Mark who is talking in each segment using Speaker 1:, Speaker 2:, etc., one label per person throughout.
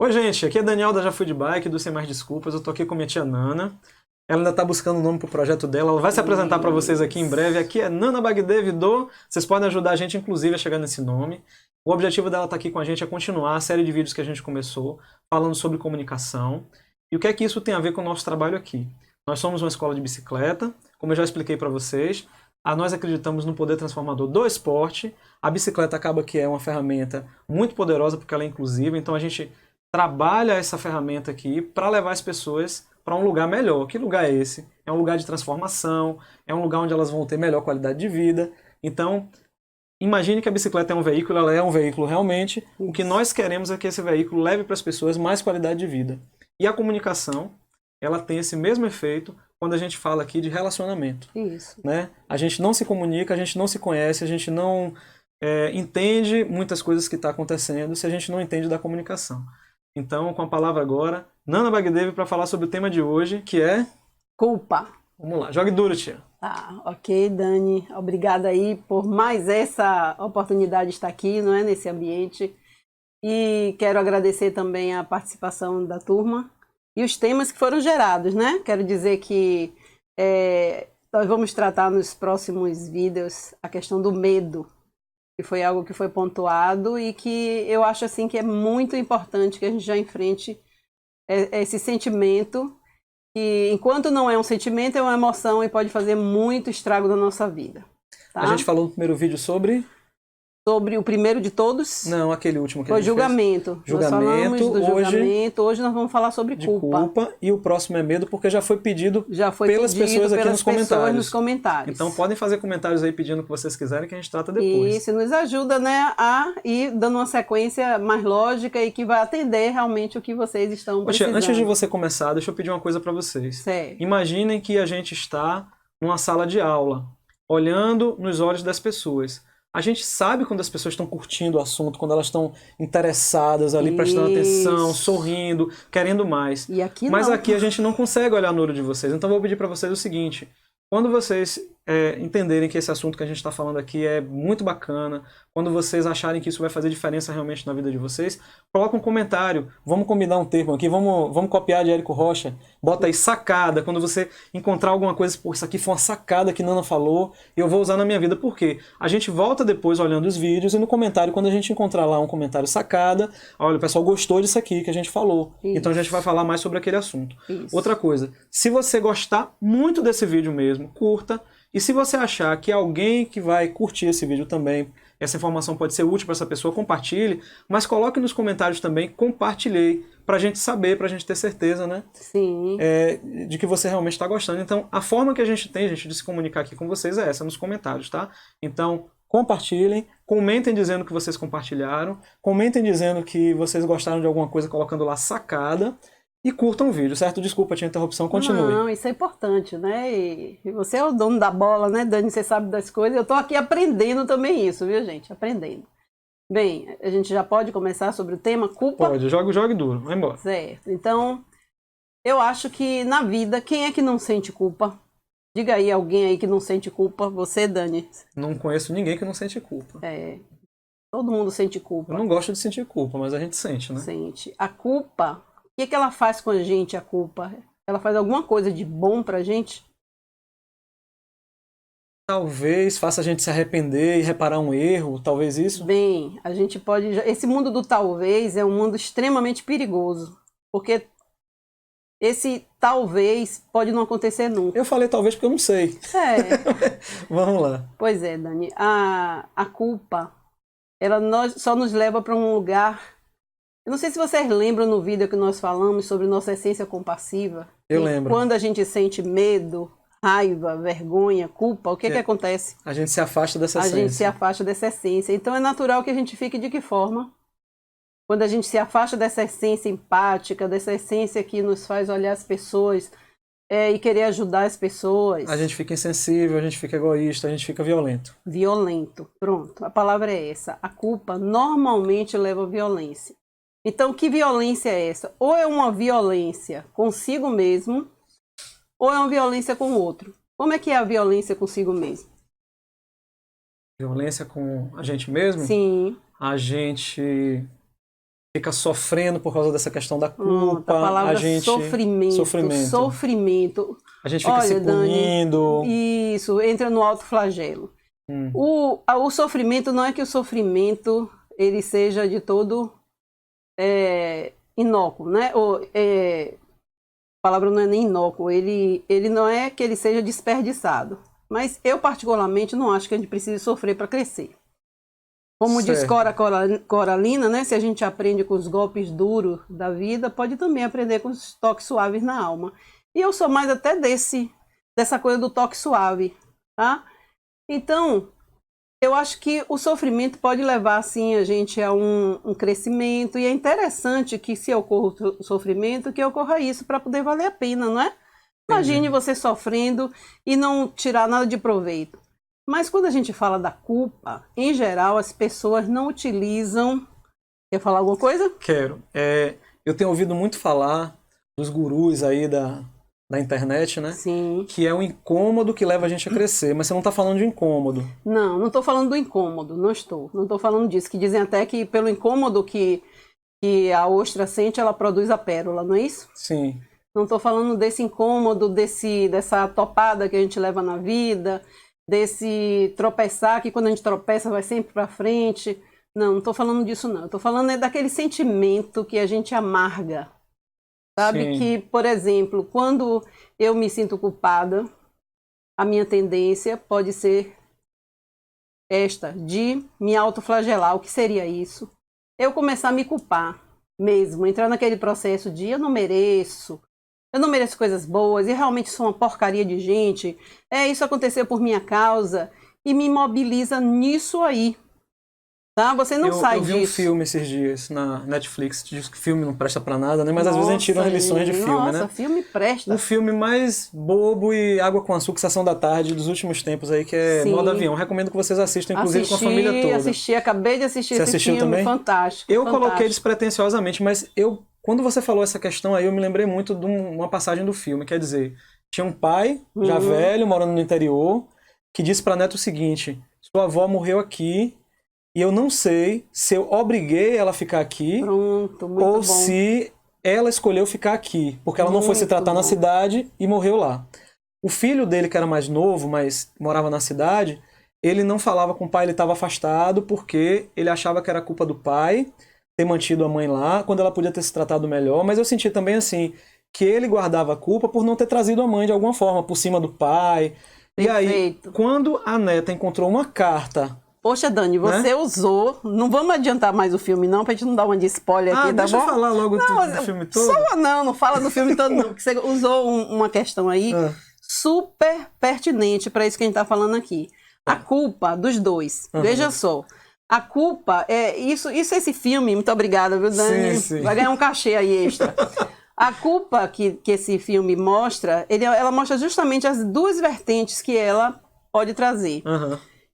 Speaker 1: Oi, gente, aqui é Daniel da Já Fui de Bike, do Sem Mais Desculpas. Eu tô aqui com minha tia Nana. Ela ainda tá buscando um nome pro projeto dela. Ela vai se apresentar para vocês aqui em breve. Aqui é Nana Bagdev do... Vocês podem ajudar a gente, inclusive, a chegar nesse nome. O objetivo dela estar aqui com a gente é continuar a série de vídeos que a gente começou, falando sobre comunicação. E o que é que isso tem a ver com o nosso trabalho aqui? Nós somos uma escola de bicicleta, como eu já expliquei para vocês. Nós acreditamos no poder transformador do esporte. A bicicleta acaba que é uma ferramenta muito poderosa porque ela é inclusiva. Então a gente trabalha essa ferramenta aqui para levar as pessoas para um lugar melhor. Que lugar é esse? É um lugar de transformação, é um lugar onde elas vão ter melhor qualidade de vida. Então, imagine que a bicicleta é um veículo, ela é um veículo realmente. O que nós queremos é que esse veículo leve para as pessoas mais qualidade de vida. E a comunicação, ela tem esse mesmo efeito quando a gente fala aqui de relacionamento.
Speaker 2: Isso.
Speaker 1: Né? A gente não se comunica, a gente não se conhece, a gente não entende muitas coisas que estão acontecendo se a gente não entende da comunicação. Então, com a palavra agora, Nana Bagdev para falar sobre o tema de hoje, que é...
Speaker 2: Culpa.
Speaker 1: Vamos lá, jogue duro, tia.
Speaker 2: Tá, ok, Dani. Obrigada aí por mais essa oportunidade de estar aqui, não é, nesse ambiente. E quero agradecer também a participação da turma e os temas que foram gerados, né? Quero dizer que nós vamos tratar nos próximos vídeos a questão do medo, que foi algo que foi pontuado e que eu acho assim que é muito importante que a gente já enfrente esse sentimento, que enquanto não é um sentimento, é uma emoção e pode fazer muito estrago na nossa vida. Tá?
Speaker 1: A gente falou no primeiro vídeo sobre
Speaker 2: o primeiro de todos?
Speaker 1: Não, aquele último que a
Speaker 2: foi
Speaker 1: gente
Speaker 2: julgamento.
Speaker 1: fez. Julgamento.
Speaker 2: Nós falamos do julgamento. Hoje nós vamos falar sobre culpa.
Speaker 1: E o próximo é medo, porque já foi pedido pelas pessoas aqui nos comentários. Então podem fazer comentários aí pedindo o que vocês quiserem que a gente trata depois.
Speaker 2: Isso nos ajuda, né, a ir dando uma sequência mais lógica e que vai atender realmente o que vocês estão precisando.
Speaker 1: Antes de você começar, deixa eu pedir uma coisa para vocês.
Speaker 2: Certo.
Speaker 1: Imaginem que a gente está numa sala de aula, olhando nos olhos das pessoas. A gente sabe quando as pessoas estão curtindo o assunto, quando elas estão interessadas ali, prestando atenção, sorrindo, querendo mais.
Speaker 2: E aqui
Speaker 1: Mas
Speaker 2: não.
Speaker 1: aqui a gente não consegue olhar no olho de vocês. Então eu vou pedir para vocês o seguinte: quando vocês entenderem que esse assunto que a gente está falando aqui é muito bacana, quando vocês acharem que isso vai fazer diferença realmente na vida de vocês, coloca um comentário. Vamos combinar um termo aqui, vamos copiar de Érico Rocha. Bota aí sacada, quando você encontrar alguma coisa, pô, isso aqui foi uma sacada que Nana falou, e eu vou usar na minha vida. Por quê? A gente volta depois olhando os vídeos e no comentário, quando a gente encontrar lá um comentário sacada, olha, o pessoal gostou disso aqui que a gente falou. Isso. Então a gente vai falar mais sobre aquele assunto.
Speaker 2: Isso.
Speaker 1: Outra coisa, se você gostar muito desse vídeo mesmo, curta. E se você achar que alguém que vai curtir esse vídeo também, essa informação pode ser útil para essa pessoa, compartilhe, mas coloque nos comentários também, compartilhei, para a gente saber, para a gente ter certeza, né?
Speaker 2: Sim.
Speaker 1: De que você realmente está gostando. Então, a forma que a gente tem, de se comunicar aqui com vocês é essa, nos comentários, tá? Então, compartilhem, comentem dizendo que vocês compartilharam, comentem dizendo que vocês gostaram de alguma coisa, colocando lá sacada. E curtam o vídeo, certo? Desculpa a interrupção, continue.
Speaker 2: Não, isso é importante, né? E você é o dono da bola, né, Dani? Você sabe das coisas. Eu tô aqui aprendendo também isso, viu, gente? Aprendendo. Bem, a gente já pode começar sobre o tema culpa?
Speaker 1: Pode, jogue duro, vai embora.
Speaker 2: Certo. Então, eu acho que na vida, quem é que não sente culpa? Diga aí alguém aí que não sente culpa. Você, Dani?
Speaker 1: Não conheço ninguém que não sente culpa.
Speaker 2: Todo mundo sente culpa.
Speaker 1: Eu não gosto de sentir culpa, mas a gente sente, né?
Speaker 2: Sente. A culpa... O que ela faz com a gente, a culpa? Ela faz alguma coisa de bom pra gente?
Speaker 1: Talvez faça a gente se arrepender e reparar um erro, talvez isso?
Speaker 2: Bem, a gente pode... Esse mundo do talvez é um mundo extremamente perigoso. Porque esse talvez pode não acontecer nunca.
Speaker 1: Eu falei talvez porque eu não sei. Vamos lá.
Speaker 2: Pois é, Dani. A culpa, ela só nos leva para um lugar... Eu não sei se vocês lembram no vídeo que nós falamos sobre nossa essência compassiva.
Speaker 1: Eu lembro.
Speaker 2: Quando a gente sente medo, raiva, vergonha, culpa, o que acontece?
Speaker 1: A gente se afasta dessa essência.
Speaker 2: A gente se afasta dessa essência. Então é natural que a gente fique de que forma? Quando a gente se afasta dessa essência empática, dessa essência que nos faz olhar as pessoas e querer ajudar as pessoas.
Speaker 1: A gente fica insensível, a gente fica egoísta, a gente fica violento.
Speaker 2: Violento, pronto. A palavra é essa. A culpa normalmente leva à violência. Então, que violência é essa? Ou é uma violência consigo mesmo, ou é uma violência com o outro. Como é que é a violência consigo mesmo?
Speaker 1: Violência com a gente mesmo?
Speaker 2: Sim.
Speaker 1: A gente fica sofrendo por causa dessa questão da
Speaker 2: Pronto,
Speaker 1: culpa,
Speaker 2: a palavra
Speaker 1: a gente...
Speaker 2: sofrimento.
Speaker 1: A gente fica
Speaker 2: Olha,
Speaker 1: se punindo.
Speaker 2: Dani, isso, entra no autoflagelo. O sofrimento, não é que o sofrimento ele seja de todo inócuo, né? A palavra não é nem inócuo, ele não é que ele seja desperdiçado. Mas eu, particularmente, não acho que a gente precise sofrer para crescer. Como diz Cora Coralina, né? Se a gente aprende com os golpes duros da vida, pode também aprender com os toques suaves na alma. E eu sou mais até dessa coisa do toque suave, tá? Então, eu acho que o sofrimento pode levar, assim, a gente a um crescimento. E é interessante que, se ocorra o sofrimento, que ocorra isso para poder valer a pena, não é? Imagine você sofrendo e não tirar nada de proveito. Mas quando a gente fala da culpa, em geral, as pessoas não utilizam... Quer falar alguma coisa?
Speaker 1: Quero. Eu tenho ouvido muito falar dos gurus aí da internet, né?
Speaker 2: Sim.
Speaker 1: Que é um incômodo que leva a gente a crescer. Mas você não está falando de incômodo.
Speaker 2: Não estou falando do incômodo, não estou falando disso. Que dizem até que pelo incômodo que a ostra sente, ela produz a pérola, não é isso?
Speaker 1: Sim.
Speaker 2: Não estou falando desse incômodo, dessa topada que a gente leva na vida, desse tropeçar, que quando a gente tropeça vai sempre para frente. Não estou falando disso não. Estou falando daquele sentimento que a gente amarga. Sabe? Sim. Que, por exemplo, quando eu me sinto culpada, a minha tendência pode ser esta, de me autoflagelar. O que seria isso? Eu começar a me culpar mesmo, entrar naquele processo de eu não mereço coisas boas, e realmente sou uma porcaria de gente, isso aconteceu por minha causa, e me imobiliza nisso aí. Tá? Você não sai disso.
Speaker 1: Eu vi um filme esses dias na Netflix, diz que filme não presta pra nada, né? Mas às vezes a gente tira umas lições de filme, né?
Speaker 2: Nossa, filme presta.
Speaker 1: O filme mais bobo e água com açúcar, Sessão da Tarde, dos últimos tempos aí, que é Modo Avião. Recomendo que vocês assistam, inclusive com a família toda.
Speaker 2: Acabei de assistir esse filme,
Speaker 1: também?
Speaker 2: Fantástico.
Speaker 1: Eu coloquei despretensiosamente, mas quando você falou essa questão aí, eu me lembrei muito de uma passagem do filme. Quer dizer, tinha um pai, já velho, morando no interior, que disse pra neta o seguinte: sua avó morreu aqui e eu não sei se eu obriguei ela a ficar aqui ou se ela escolheu ficar aqui, porque ela não foi se tratar na cidade e morreu lá. O filho dele, que era mais novo, mas morava na cidade, ele não falava com o pai, ele estava afastado porque ele achava que era culpa do pai ter mantido a mãe lá, quando ela podia ter se tratado melhor. Mas eu senti também assim, que ele guardava a culpa por não ter trazido a mãe de alguma forma, por cima do pai. Perfeito. E aí, quando a neta encontrou uma carta...
Speaker 2: Poxa, Dani, você usou... Não vamos adiantar mais o filme, não, pra gente não dar uma de spoiler aqui, tá bom?
Speaker 1: Deixa eu falar logo do filme todo.
Speaker 2: Não fala do filme todo, não. Porque você usou uma questão aí super pertinente para isso que a gente tá falando aqui. A culpa dos dois. Veja só. A culpa é... Isso esse filme... Muito obrigada, viu, Dani?
Speaker 1: Sim.
Speaker 2: Vai ganhar um cachê aí extra. A culpa que esse filme mostra, ela mostra justamente as duas vertentes que ela pode trazer.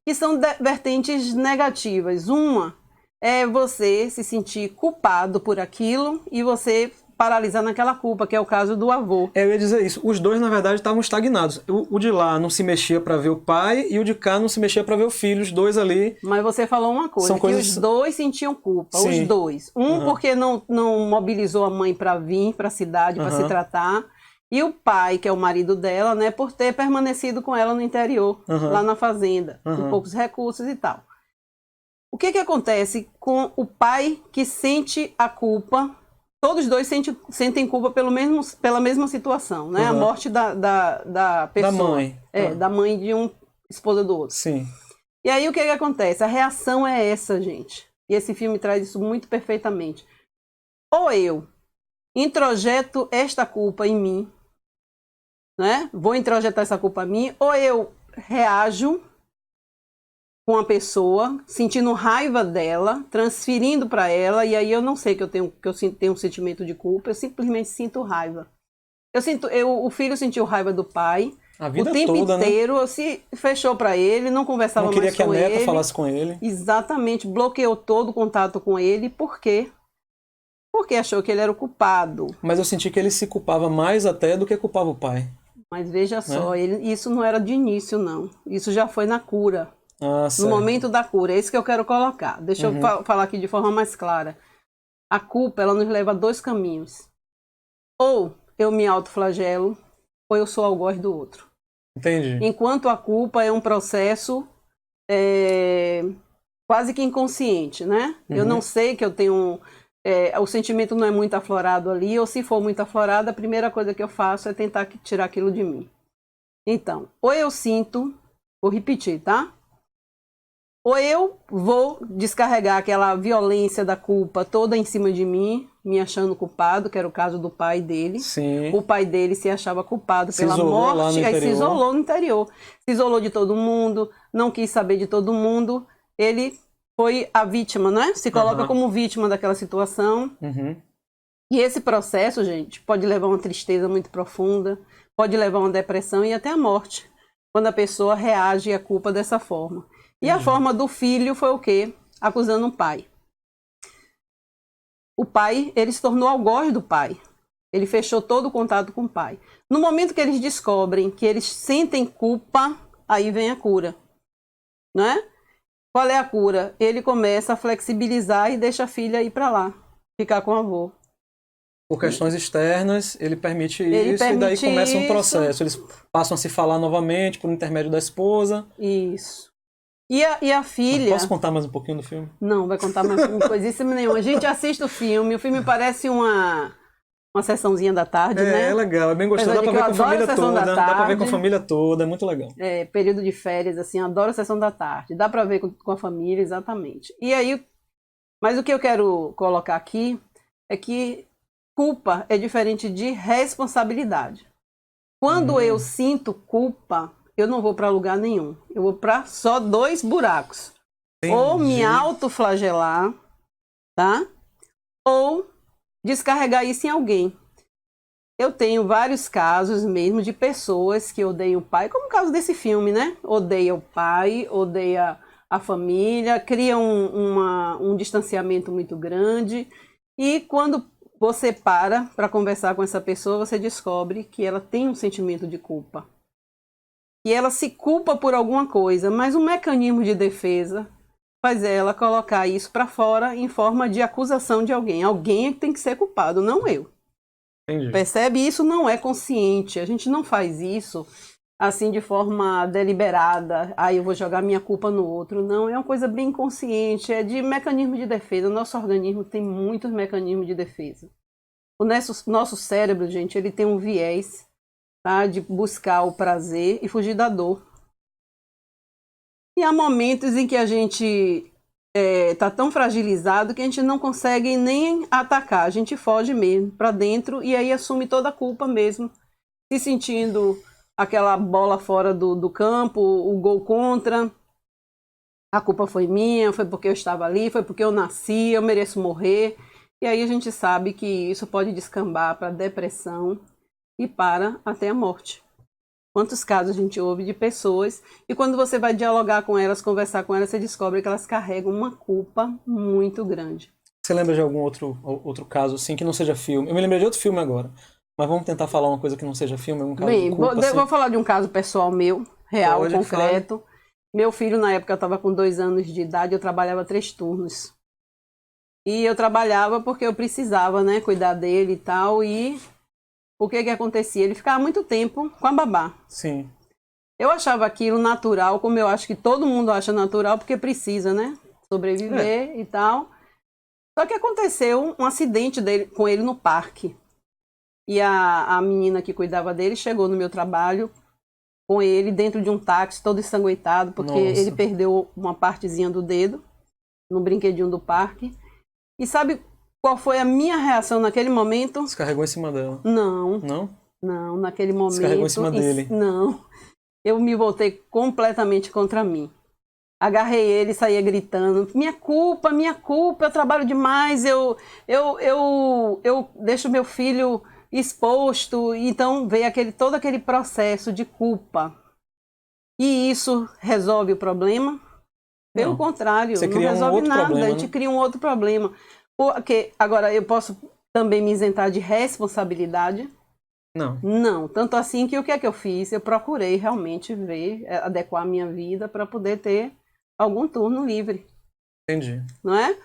Speaker 2: Que são vertentes negativas. Uma é você se sentir culpado por aquilo e você paralisar naquela culpa, que é o caso do avô.
Speaker 1: Eu ia dizer isso. Os dois, na verdade, estavam estagnados. O de lá não se mexia para ver o pai e o de cá não se mexia para ver o filho. Os dois ali...
Speaker 2: Mas você falou uma coisa, que os dois sentiam culpa.
Speaker 1: Sim.
Speaker 2: Os dois. Porque não mobilizou a mãe para vir para a cidade para se tratar. E o pai, que é o marido dela, né, por ter permanecido com ela no interior, lá na fazenda, com poucos recursos e tal. O que acontece com o pai que sente a culpa? Todos dois sentem culpa pela mesma situação, né? A morte da pessoa.
Speaker 1: Da mãe.
Speaker 2: Da mãe de um esposa do outro.
Speaker 1: Sim.
Speaker 2: E aí o que acontece? A reação é essa, gente. E esse filme traz isso muito perfeitamente. Ou eu introjeto esta culpa em mim, né? Vou introjetar essa culpa em mim, ou eu reajo com a pessoa, sentindo raiva dela, transferindo para ela, e aí eu não sei que eu tenho um sentimento de culpa, eu simplesmente sinto raiva. O filho sentiu raiva do pai,
Speaker 1: a vida
Speaker 2: o tempo
Speaker 1: toda,
Speaker 2: inteiro,
Speaker 1: né?
Speaker 2: Se fechou para ele, não conversava mais com ele.
Speaker 1: Não queria que a neta falasse com ele.
Speaker 2: Exatamente, bloqueou todo o contato com ele, por quê? Porque achou que ele era o culpado.
Speaker 1: Mas eu senti que ele se culpava mais até do que culpava o pai.
Speaker 2: Mas veja só, isso não era de início, não. Isso já foi na cura. No momento da cura. É isso que eu quero colocar. Deixa eu falar aqui de forma mais clara. A culpa, ela nos leva a dois caminhos. Ou eu me autoflagelo, ou eu sou algoz do outro.
Speaker 1: Entendi.
Speaker 2: Enquanto a culpa é um processo quase que inconsciente, né? Eu não sei que eu tenho... o sentimento não é muito aflorado ali, ou se for muito aflorado, a primeira coisa que eu faço é tentar tirar aquilo de mim. Então, ou eu sinto, vou repetir, tá? Ou eu vou descarregar aquela violência da culpa toda em cima de mim, me achando culpado, que era o caso do pai dele.
Speaker 1: Sim.
Speaker 2: O pai dele se achava culpado
Speaker 1: Se
Speaker 2: pela
Speaker 1: isolou lá no
Speaker 2: morte, aí se
Speaker 1: interior.
Speaker 2: isolou no interior. Se isolou de todo mundo, não quis saber de todo mundo. Ele foi a vítima, né? Se coloca como vítima daquela situação. E esse processo, gente, pode levar a uma tristeza muito profunda, pode levar a uma depressão e até a morte, quando a pessoa reage à culpa dessa forma. E a forma do filho foi o quê? Acusando o pai. O pai, ele se tornou algoz do pai. Ele fechou todo o contato com o pai. No momento que eles descobrem que eles sentem culpa, aí vem a cura, né? Qual é a cura? Ele começa a flexibilizar e deixa a filha ir para lá, ficar com o avô.
Speaker 1: Por questões externas, ele permite isso e daí começa um processo. Eles passam a se falar novamente por intermédio da esposa.
Speaker 2: Isso. E a filha...
Speaker 1: Posso contar mais um pouquinho do filme?
Speaker 2: Não, vai contar mais coisíssima nenhuma. A gente assiste o filme parece uma sessãozinha da tarde, né?
Speaker 1: É legal, é bem gostoso. Dá pra ver com a família toda. Dá pra ver com a família toda, é muito legal.
Speaker 2: É, período de férias, assim, adoro a sessão da tarde. Dá pra ver com a família, exatamente. E aí, mas o que eu quero colocar aqui é que culpa é diferente de responsabilidade. Quando eu sinto culpa, eu não vou para lugar nenhum. Eu vou para só dois buracos. Entendi. Ou me autoflagelar, tá? Ou descarregar isso em alguém. Eu tenho vários casos mesmo de pessoas que odeiam o pai, como o caso desse filme, né? Odeia o pai, odeia a família, cria um distanciamento muito grande. E quando você para conversar com essa pessoa, você descobre que ela tem um sentimento de culpa. E ela se culpa por alguma coisa, mas um mecanismo de defesa faz ela colocar isso para fora em forma de acusação de alguém. Alguém é que tem que ser culpado, não eu.
Speaker 1: Entendi.
Speaker 2: Percebe? Isso não é consciente. A gente não faz isso assim de forma deliberada. Eu vou jogar minha culpa no outro. Não, é uma coisa bem consciente, é de mecanismo de defesa. O nosso organismo tem muitos mecanismos de defesa. O nosso cérebro, gente, ele tem um viés, tá, de buscar o prazer e fugir da dor. E há momentos em que a gente está tão fragilizado que a gente não consegue nem atacar. A gente foge mesmo para dentro e aí assume toda a culpa mesmo, se sentindo aquela bola fora do campo, o gol contra. A culpa foi minha, foi porque eu estava ali, foi porque eu nasci, eu mereço morrer. E aí a gente sabe que isso pode descambar para depressão e para até a morte. Quantos casos a gente ouve de pessoas e quando você vai dialogar com elas, conversar com elas, você descobre que elas carregam uma culpa muito grande.
Speaker 1: Você lembra de algum outro caso assim que não seja filme? Eu me lembrei de outro filme agora, mas vamos tentar falar uma coisa que não seja filme, um caso de culpa,
Speaker 2: vou falar de um caso pessoal meu, real, concreto. Meu filho, na época, estava com 2 anos de idade, eu trabalhava 3 turnos. E eu trabalhava porque eu precisava, né, cuidar dele e tal, e o que acontecia? Ele ficava muito tempo com a babá.
Speaker 1: Sim.
Speaker 2: Eu achava aquilo natural, como eu acho que todo mundo acha natural, porque precisa, né, sobreviver e tal. Só que aconteceu um acidente com ele no parque. E a menina que cuidava dele chegou no meu trabalho com ele dentro de um táxi, todo ensanguentado, porque ele perdeu uma partezinha do dedo no brinquedinho do parque. E sabe qual foi a minha reação naquele momento?
Speaker 1: Descarregou em cima dela.
Speaker 2: Não.
Speaker 1: Não?
Speaker 2: Não, naquele momento...
Speaker 1: Descarregou em cima dele.
Speaker 2: Não. Eu me voltei completamente contra mim. Agarrei ele e saía gritando, minha culpa, eu trabalho demais, eu deixo meu filho exposto. Então veio todo aquele processo de culpa. E isso resolve o problema? Pelo contrário, não resolve nada, a gente cria um outro problema. Porque, agora, eu posso também me isentar de responsabilidade?
Speaker 1: Não.
Speaker 2: Não, tanto assim que o que é que eu fiz? Eu procurei realmente adequar a minha vida para poder ter algum turno livre.
Speaker 1: Entendi.
Speaker 2: Não é?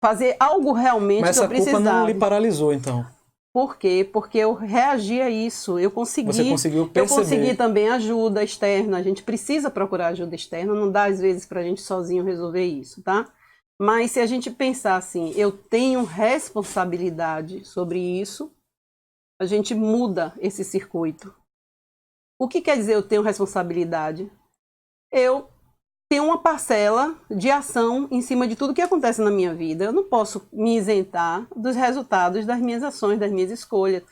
Speaker 2: fazer algo realmente
Speaker 1: Mas
Speaker 2: que eu
Speaker 1: essa culpa
Speaker 2: precisava.
Speaker 1: não lhe paralisou, então.
Speaker 2: Por quê? Porque eu reagi a isso, eu consegui.
Speaker 1: Você conseguiu perceber.
Speaker 2: Eu consegui também ajuda externa, a gente precisa procurar ajuda externa, não dá às vezes para a gente sozinho resolver isso, tá? Mas se a gente pensar assim, eu tenho responsabilidade sobre isso, a gente muda esse circuito. O que quer dizer eu tenho responsabilidade? Eu tenho uma parcela de ação em cima de tudo que acontece na minha vida. Eu não posso me isentar dos resultados das minhas ações, das minhas escolhas.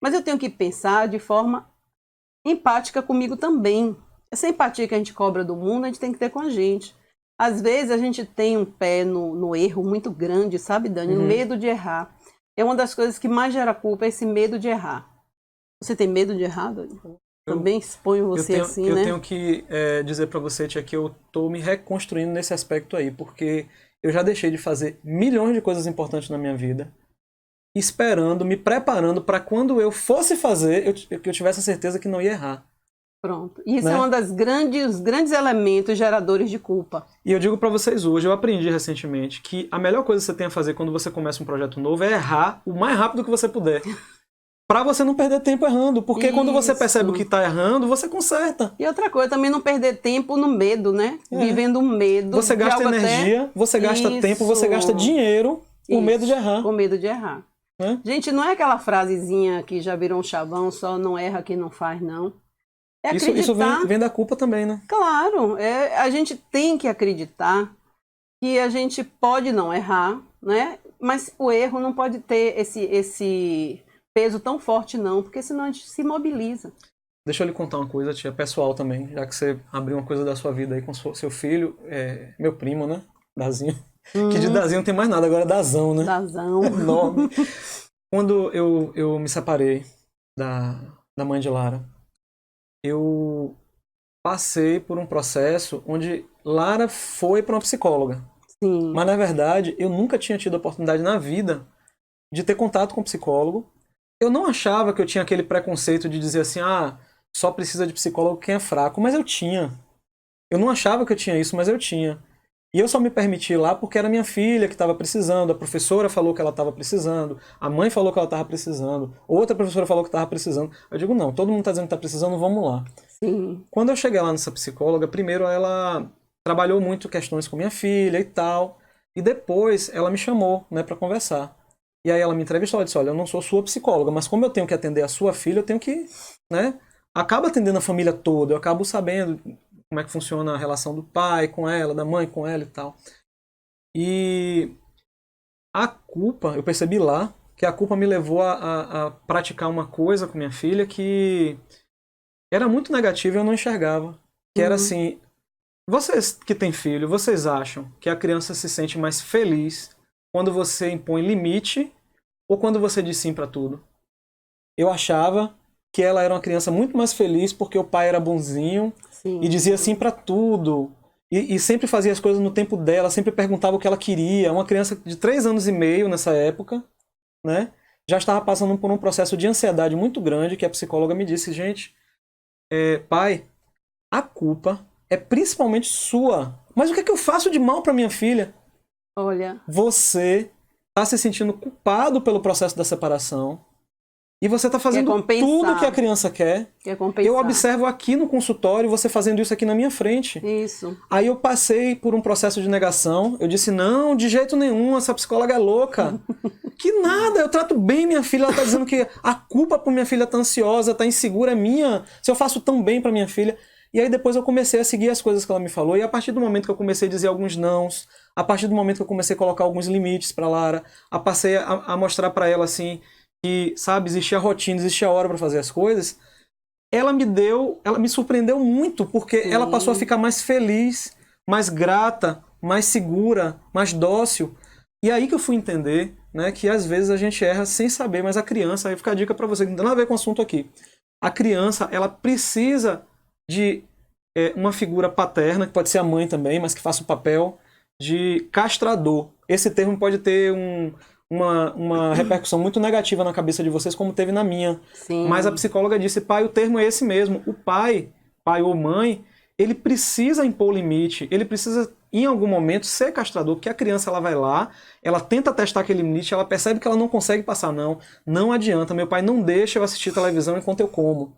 Speaker 2: Mas eu tenho que pensar de forma empática comigo também. Essa empatia que a gente cobra do mundo, a gente tem que ter com a gente. Às vezes a gente tem um pé no erro muito grande, sabe, Dani? O medo de errar. É uma das coisas que mais gera culpa, é esse medo de errar. Você tem medo de errar, Dani? Também exponho você assim, né?
Speaker 1: Eu tenho que dizer para você, tia, que eu tô me reconstruindo nesse aspecto aí, porque eu já deixei de fazer milhões de coisas importantes na minha vida, esperando, me preparando para quando eu fosse fazer, eu tivesse a certeza que não ia errar.
Speaker 2: Pronto. Isso
Speaker 1: Né?
Speaker 2: é um dos grandes elementos geradores de culpa.
Speaker 1: E eu digo para vocês hoje, eu aprendi recentemente, que a melhor coisa que você tem a fazer quando você começa um projeto novo é errar o mais rápido que você puder. Pra você não perder tempo errando. Porque quando você percebe o que tá errando, você conserta.
Speaker 2: E outra coisa, também não perder tempo no medo, né? Vivendo um medo.
Speaker 1: Você gasta energia, você gasta tempo, você gasta dinheiro com medo de errar.
Speaker 2: Com medo de errar. Gente, não é aquela frasezinha que já virou um chavão, só não erra quem não faz, não. É acreditar.
Speaker 1: Isso vem da culpa também, né?
Speaker 2: Claro. A gente tem que acreditar que a gente pode não errar, né? Mas o erro não pode ter esse peso tão forte não, porque senão a gente se mobiliza.
Speaker 1: Deixa eu lhe contar uma coisa, tia, pessoal também, já que você abriu uma coisa da sua vida aí com seu filho, meu primo, né, Dazinho, que de Dazinho não tem mais nada, agora é Dazão, né?
Speaker 2: Dazão.
Speaker 1: Enorme. Quando eu me separei da mãe de Lara, eu passei por um processo onde Lara foi para uma psicóloga.
Speaker 2: Sim.
Speaker 1: Mas, na verdade, eu nunca tinha tido a oportunidade na vida de ter contato com um psicólogo. Eu não achava que eu tinha aquele preconceito de dizer assim, só precisa de psicólogo quem é fraco, mas eu tinha. Eu não achava que eu tinha isso, mas eu tinha. E eu só me permiti ir lá porque era minha filha que estava precisando, a professora falou que ela estava precisando, a mãe falou que ela estava precisando, outra professora falou que estava precisando. Eu digo, não, todo mundo está dizendo que está precisando, vamos lá.
Speaker 2: Sim.
Speaker 1: Quando eu cheguei lá nessa psicóloga, primeiro ela trabalhou muito questões com minha filha e tal, e depois ela me chamou, né, para conversar. E aí ela me entrevistou, ela disse, olha, eu não sou sua psicóloga, mas como eu tenho que atender a sua filha, eu tenho que, né, acabo atendendo a família toda, eu acabo sabendo como é que funciona a relação do pai com ela, da mãe com ela e tal. E a culpa, eu percebi lá, que a culpa me levou a praticar uma coisa com minha filha que era muito negativa e eu não enxergava. Que era assim, vocês que têm filho, vocês acham que a criança se sente mais feliz quando você impõe limite ou quando você diz sim pra tudo? Eu achava que ela era uma criança muito mais feliz porque o pai era bonzinho. Sim. E dizia sim pra tudo. E sempre fazia as coisas no tempo dela, sempre perguntava o que ela queria. Uma criança de 3 anos e meio nessa época, né? Já estava passando por um processo de ansiedade muito grande, que a psicóloga me disse, gente, pai, a culpa é principalmente sua. Mas o que é que eu faço de mal pra minha filha?
Speaker 2: Olha.
Speaker 1: Você está se sentindo culpado pelo processo da separação. E você está fazendo tudo que a criança quer. Eu observo aqui no consultório você fazendo isso aqui na minha frente.
Speaker 2: Isso.
Speaker 1: Aí eu passei por um processo de negação. Eu disse, não, de jeito nenhum, essa psicóloga é louca. Que nada, eu trato bem minha filha. Ela está dizendo que a culpa por minha filha estar ansiosa, estar insegura é minha. Se eu faço tão bem para minha filha. E aí depois eu comecei a seguir as coisas que ela me falou. E a partir do momento que eu comecei a dizer alguns nãos, a partir do momento que eu comecei a colocar alguns limites para Lara, passei a mostrar para ela assim... que, sabe, existia rotina, existia hora para fazer as coisas, ela me surpreendeu muito, porque ela passou a ficar mais feliz, mais grata, mais segura, mais dócil. E aí que eu fui entender, né, que às vezes a gente erra sem saber, mas a criança, aí fica a dica para você, que não tem nada a ver com o assunto aqui. A criança, ela precisa de uma figura paterna, que pode ser a mãe também, mas que faça o papel de castrador. Esse termo pode ter uma repercussão muito negativa na cabeça de vocês, como teve na minha.
Speaker 2: Sim.
Speaker 1: Mas a psicóloga disse, pai, o termo é esse mesmo. O pai ou mãe, ele precisa impor limite, ele precisa em algum momento, ser castrador, porque a criança ela vai lá, ela tenta testar aquele limite, ela percebe que ela não consegue passar, não adianta, meu pai não deixa eu assistir televisão enquanto eu como.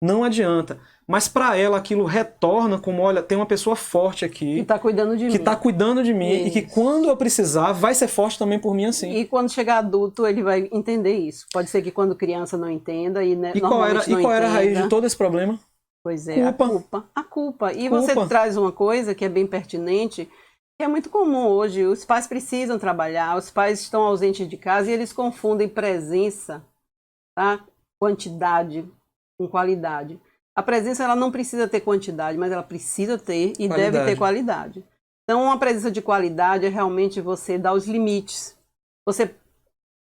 Speaker 1: Não adianta. Mas para ela aquilo retorna como, olha, tem uma pessoa forte aqui.
Speaker 2: Que está cuidando de mim.
Speaker 1: Que está cuidando de mim.
Speaker 2: Isso.
Speaker 1: E que quando eu precisar, vai ser forte também por mim assim.
Speaker 2: E quando chegar adulto, ele vai entender isso. Pode ser que quando criança não entenda e, né,
Speaker 1: qual era a raiz de todo esse problema?
Speaker 2: Pois é, a culpa. E você traz uma coisa que é bem pertinente, que é muito comum hoje. Os pais precisam trabalhar, os pais estão ausentes de casa e eles confundem presença, tá? Quantidade com qualidade. A presença ela não precisa ter quantidade, mas ela precisa ter e deve ter qualidade. Então, uma presença de qualidade é realmente você dar os limites. Você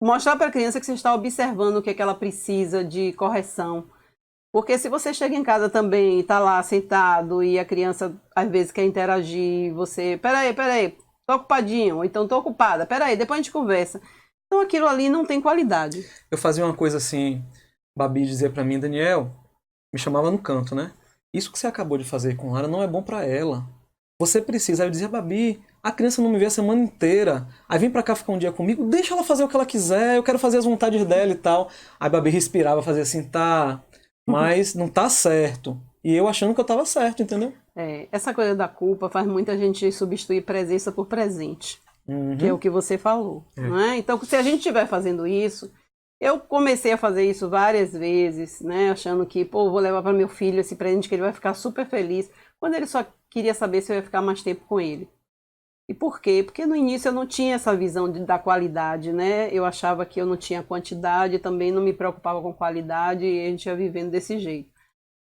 Speaker 2: mostrar para a criança que você está observando o que é que ela precisa de correção. Porque se você chega em casa também e está lá sentado e a criança às vezes quer interagir, você, peraí, tô ocupadinho, ou então tô ocupada, peraí, depois a gente conversa. Então aquilo ali não tem qualidade.
Speaker 1: Eu fazia uma coisa assim, Babi dizia para mim, Daniel, me chamava no canto, né? Isso que você acabou de fazer com Lara não é bom para ela. Você precisa. Aí eu dizia, Babi, a criança não me vê a semana inteira. Aí vem pra cá ficar um dia comigo, deixa ela fazer o que ela quiser, eu quero fazer as vontades dela e tal. Aí Babi respirava, fazia assim, tá, mas não tá certo. E eu achando que eu tava certo, entendeu?
Speaker 2: Essa coisa da culpa faz muita gente substituir presença por presente. Que é o que você falou. Não é? Então, se a gente estiver fazendo isso, eu comecei a fazer isso várias vezes, né? Achando que, vou levar para meu filho esse presente que ele vai ficar super feliz, quando ele só queria saber se eu ia ficar mais tempo com ele. E por quê? Porque no início eu não tinha essa visão da qualidade, né? Eu achava que eu não tinha quantidade, também não me preocupava com qualidade e a gente ia vivendo desse jeito.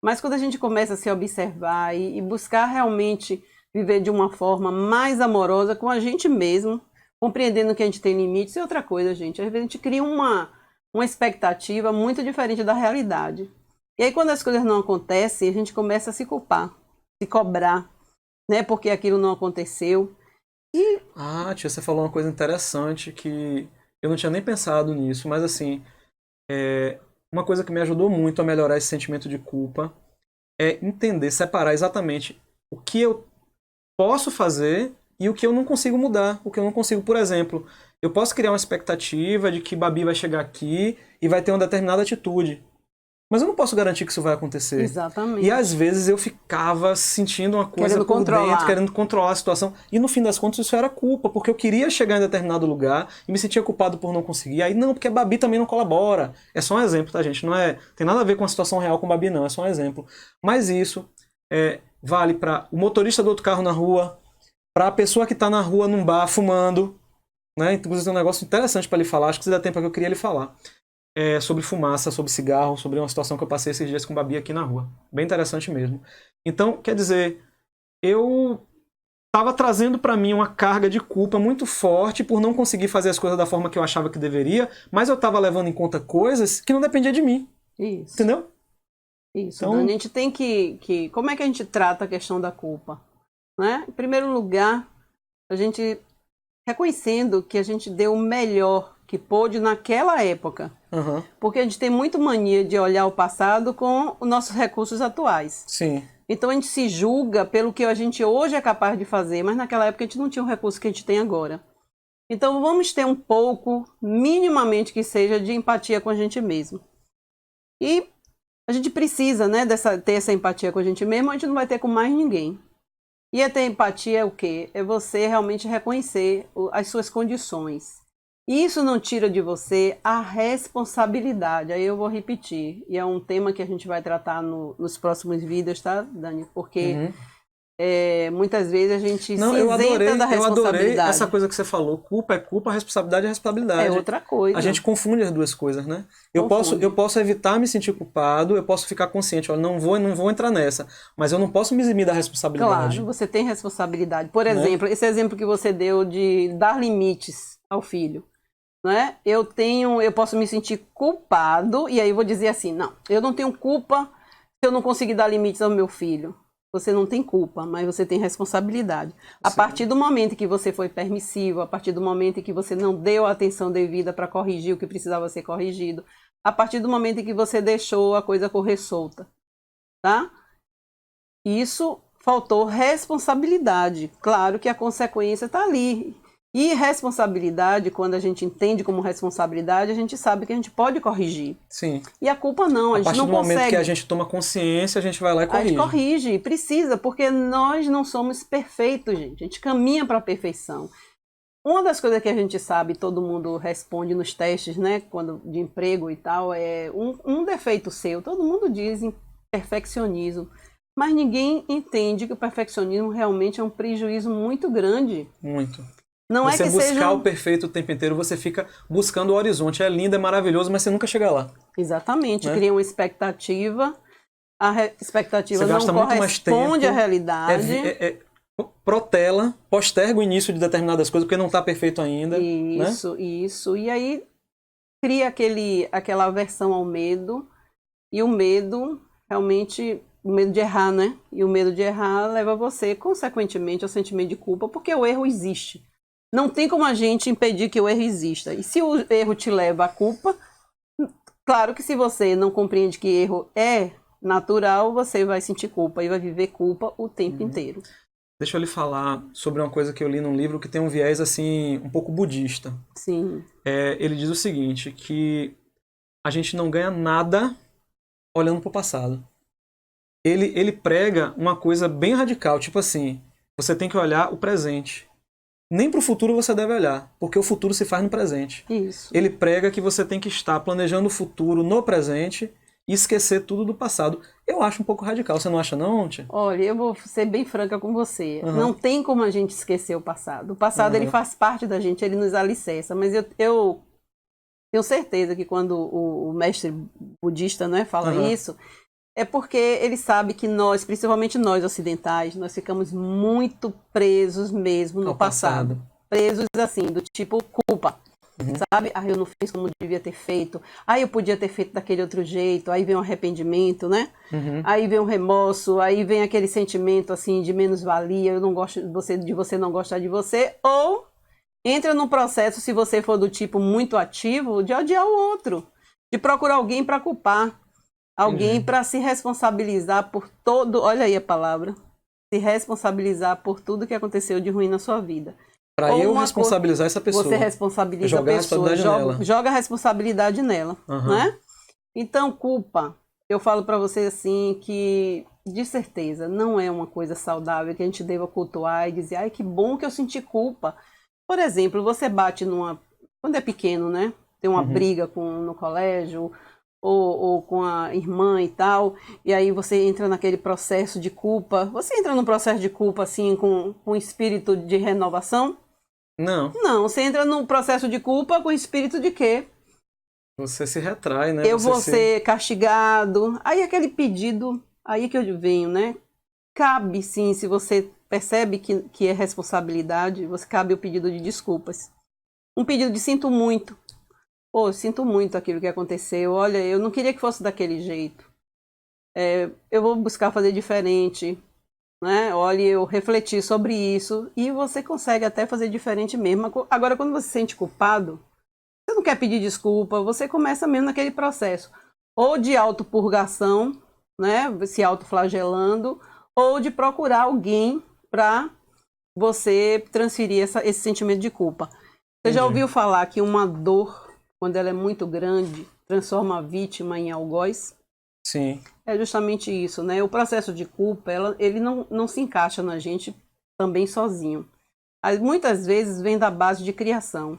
Speaker 2: Mas quando a gente começa a se observar e buscar realmente viver de uma forma mais amorosa com a gente mesmo, compreendendo que a gente tem limites, e outra coisa, gente, às vezes a gente cria uma expectativa muito diferente da realidade. E aí quando as coisas não acontecem, a gente começa a se culpar, se cobrar, né? Porque aquilo não aconteceu.
Speaker 1: Tia, você falou uma coisa interessante que eu não tinha nem pensado nisso, mas assim, uma coisa que me ajudou muito a melhorar esse sentimento de culpa é entender, separar exatamente o que eu posso fazer e o que eu não consigo mudar, o que eu não consigo, por exemplo, eu posso criar uma expectativa de que Babi vai chegar aqui e vai ter uma determinada atitude. Mas eu não posso garantir que isso vai acontecer.
Speaker 2: Exatamente.
Speaker 1: E às vezes eu ficava sentindo uma coisa
Speaker 2: querendo
Speaker 1: por
Speaker 2: controlar.
Speaker 1: dentro, querendo controlar a situação. E no fim das contas isso era culpa, porque eu queria chegar em determinado lugar e me sentia culpado por não conseguir. Aí não, porque a Babi também não colabora. É só um exemplo, tá, gente? Não tem nada a ver com a situação real com a Babi, não. É só um exemplo. Mas isso vale para o motorista do outro carro na rua, para a pessoa que está na rua num bar fumando, né? Inclusive tem um negócio interessante para lhe falar, acho que se dá tempo que eu queria lhe falar. Sobre fumaça, sobre cigarro, sobre uma situação que eu passei esses dias com Babi aqui na rua. Bem interessante mesmo. Então, quer dizer, eu estava trazendo para mim uma carga de culpa muito forte por não conseguir fazer as coisas da forma que eu achava que deveria, mas eu estava levando em conta coisas que não dependiam de mim.
Speaker 2: Isso.
Speaker 1: Entendeu?
Speaker 2: Isso. Então, a gente tem que... Como é que a gente trata a questão da culpa? Né? Em primeiro lugar, a gente reconhecendo que a gente deu o melhor que pôde naquela época. Porque a gente tem muito mania de olhar o passado com os nossos recursos atuais.
Speaker 1: Sim.
Speaker 2: Então a gente se julga pelo que a gente hoje é capaz de fazer, mas naquela época a gente não tinha o recurso que a gente tem agora. Então vamos ter um pouco, minimamente que seja, de empatia com a gente mesmo. E a gente precisa, né, ter essa empatia com a gente mesmo, a gente não vai ter com mais ninguém. E ter empatia é o quê? É você realmente reconhecer as suas condições. Isso não tira de você a responsabilidade. Aí eu vou repetir. E é um tema que a gente vai tratar nos próximos vídeos, tá, Dani? Porque muitas vezes a gente se isenta da responsabilidade.
Speaker 1: Eu adorei essa coisa que você falou. Culpa é culpa, responsabilidade é responsabilidade.
Speaker 2: É outra coisa.
Speaker 1: A gente confunde as duas coisas, né? Eu posso evitar me sentir culpado, eu posso ficar consciente, olha, não vou entrar nessa. Mas eu não posso me eximir da responsabilidade.
Speaker 2: Claro, você tem responsabilidade. Por exemplo, esse exemplo que você deu de dar limites ao filho. Né? Eu posso me sentir culpado, e aí eu vou dizer assim, não, eu não tenho culpa se eu não conseguir dar limites ao meu filho. Você não tem culpa, mas você tem responsabilidade. A partir do momento que você foi permissivo, a partir do momento que você não deu a atenção devida para corrigir o que precisava ser corrigido, a partir do momento que você deixou a coisa correr solta, tá? Isso faltou responsabilidade. Claro que a consequência está ali. E responsabilidade, quando a gente entende como responsabilidade, a gente sabe que a gente pode corrigir.
Speaker 1: Sim.
Speaker 2: E a culpa não, a gente não consegue. A
Speaker 1: partir do momento que a gente toma consciência, a gente vai lá e corrige.
Speaker 2: A gente corrige, precisa, porque nós não somos perfeitos, gente. A gente caminha para a perfeição. Uma das coisas que a gente sabe, todo mundo responde nos testes, né, quando de emprego e tal, é um defeito seu. Todo mundo diz perfeccionismo, mas ninguém entende que o perfeccionismo realmente é um prejuízo muito grande.
Speaker 1: Muito.
Speaker 2: Não
Speaker 1: você
Speaker 2: é que
Speaker 1: buscar
Speaker 2: seja...
Speaker 1: o perfeito o tempo inteiro, você fica buscando o horizonte. É lindo, é maravilhoso, mas você nunca chega lá.
Speaker 2: Exatamente,
Speaker 1: né?
Speaker 2: Cria uma expectativa, expectativa
Speaker 1: você
Speaker 2: não
Speaker 1: gasta muito mais
Speaker 2: corresponde
Speaker 1: tempo,
Speaker 2: à realidade.
Speaker 1: Protela, posterga o início de determinadas coisas, porque não está perfeito ainda.
Speaker 2: Isso,
Speaker 1: né?
Speaker 2: isso. E aí cria aquela aversão ao medo, e o medo, realmente, o medo de errar, né? E o medo de errar leva você, consequentemente, ao sentimento de culpa, porque o erro existe. Não tem como a gente impedir que o erro exista. E se o erro te leva à culpa, claro que se você não compreende que erro é natural, você vai sentir culpa e vai viver culpa o tempo inteiro.
Speaker 1: Deixa eu lhe falar sobre uma coisa que eu li num livro que tem um viés assim um pouco budista.
Speaker 2: Sim.
Speaker 1: Ele diz o seguinte, que a gente não ganha nada olhando para o passado. Ele prega uma coisa bem radical, tipo assim, você tem que olhar o presente. Nem para o futuro você deve olhar, porque o futuro se faz no presente.
Speaker 2: Isso.
Speaker 1: Ele prega que você tem que estar planejando o futuro no presente e esquecer tudo do passado. Eu acho um pouco radical, você não acha não, tia?
Speaker 2: Olha, eu vou ser bem franca com você.
Speaker 1: Uhum.
Speaker 2: Não tem como a gente esquecer o passado. O passado, ele faz parte da gente, ele nos alicerça. Mas eu tenho certeza que quando o mestre budista, né, fala isso, é porque ele sabe que nós, principalmente nós ocidentais, nós ficamos muito presos mesmo no passado. Presos assim, do tipo culpa. Sabe? Eu não fiz como devia ter feito. Eu podia ter feito daquele outro jeito. Aí vem um arrependimento, né? Aí vem um remorso. Aí vem aquele sentimento assim de menos-valia. Eu não gosto de você não gostar de você. Ou entra num processo, se você for do tipo muito ativo, de odiar o outro. De procurar alguém para culpar. Alguém para se responsabilizar por todo... Olha aí a palavra. Se responsabilizar por tudo que aconteceu de ruim na sua vida.
Speaker 1: Para eu responsabilizar essa pessoa.
Speaker 2: Você responsabiliza a pessoa, joga a responsabilidade nela, né? Então, culpa, eu falo para você assim que, de certeza, não é uma coisa saudável que a gente deva cultuar e dizer, ai, que bom que eu senti culpa. Por exemplo, você bate quando é pequeno, né? Tem uma briga no colégio, ou com a irmã e tal, e aí você entra naquele processo de culpa. Você entra num processo de culpa, assim, com um espírito de renovação?
Speaker 1: Não.
Speaker 2: Não, você entra num processo de culpa com espírito de quê?
Speaker 1: Você se retrai, né?
Speaker 2: Eu vou ser castigado. Aí aquele pedido, aí que eu venho, né? Cabe sim, se você percebe que é responsabilidade, você cabe o pedido de desculpas. Um pedido de sinto muito. Sinto muito aquilo que aconteceu. Olha, eu não queria que fosse daquele jeito. Eu vou buscar fazer diferente. Né? Olha, eu refleti sobre isso e você consegue até fazer diferente mesmo. Agora, quando você se sente culpado, você não quer pedir desculpa, você começa mesmo naquele processo. Ou de autopurgação, né? Se autoflagelando, ou de procurar alguém para você transferir esse sentimento de culpa. Você já ouviu falar que uma dor, quando ela é muito grande, transforma a vítima em algoz?
Speaker 1: Sim.
Speaker 2: É justamente isso, né? O processo de culpa, ele não se encaixa na gente também sozinho. Muitas vezes vem da base de criação.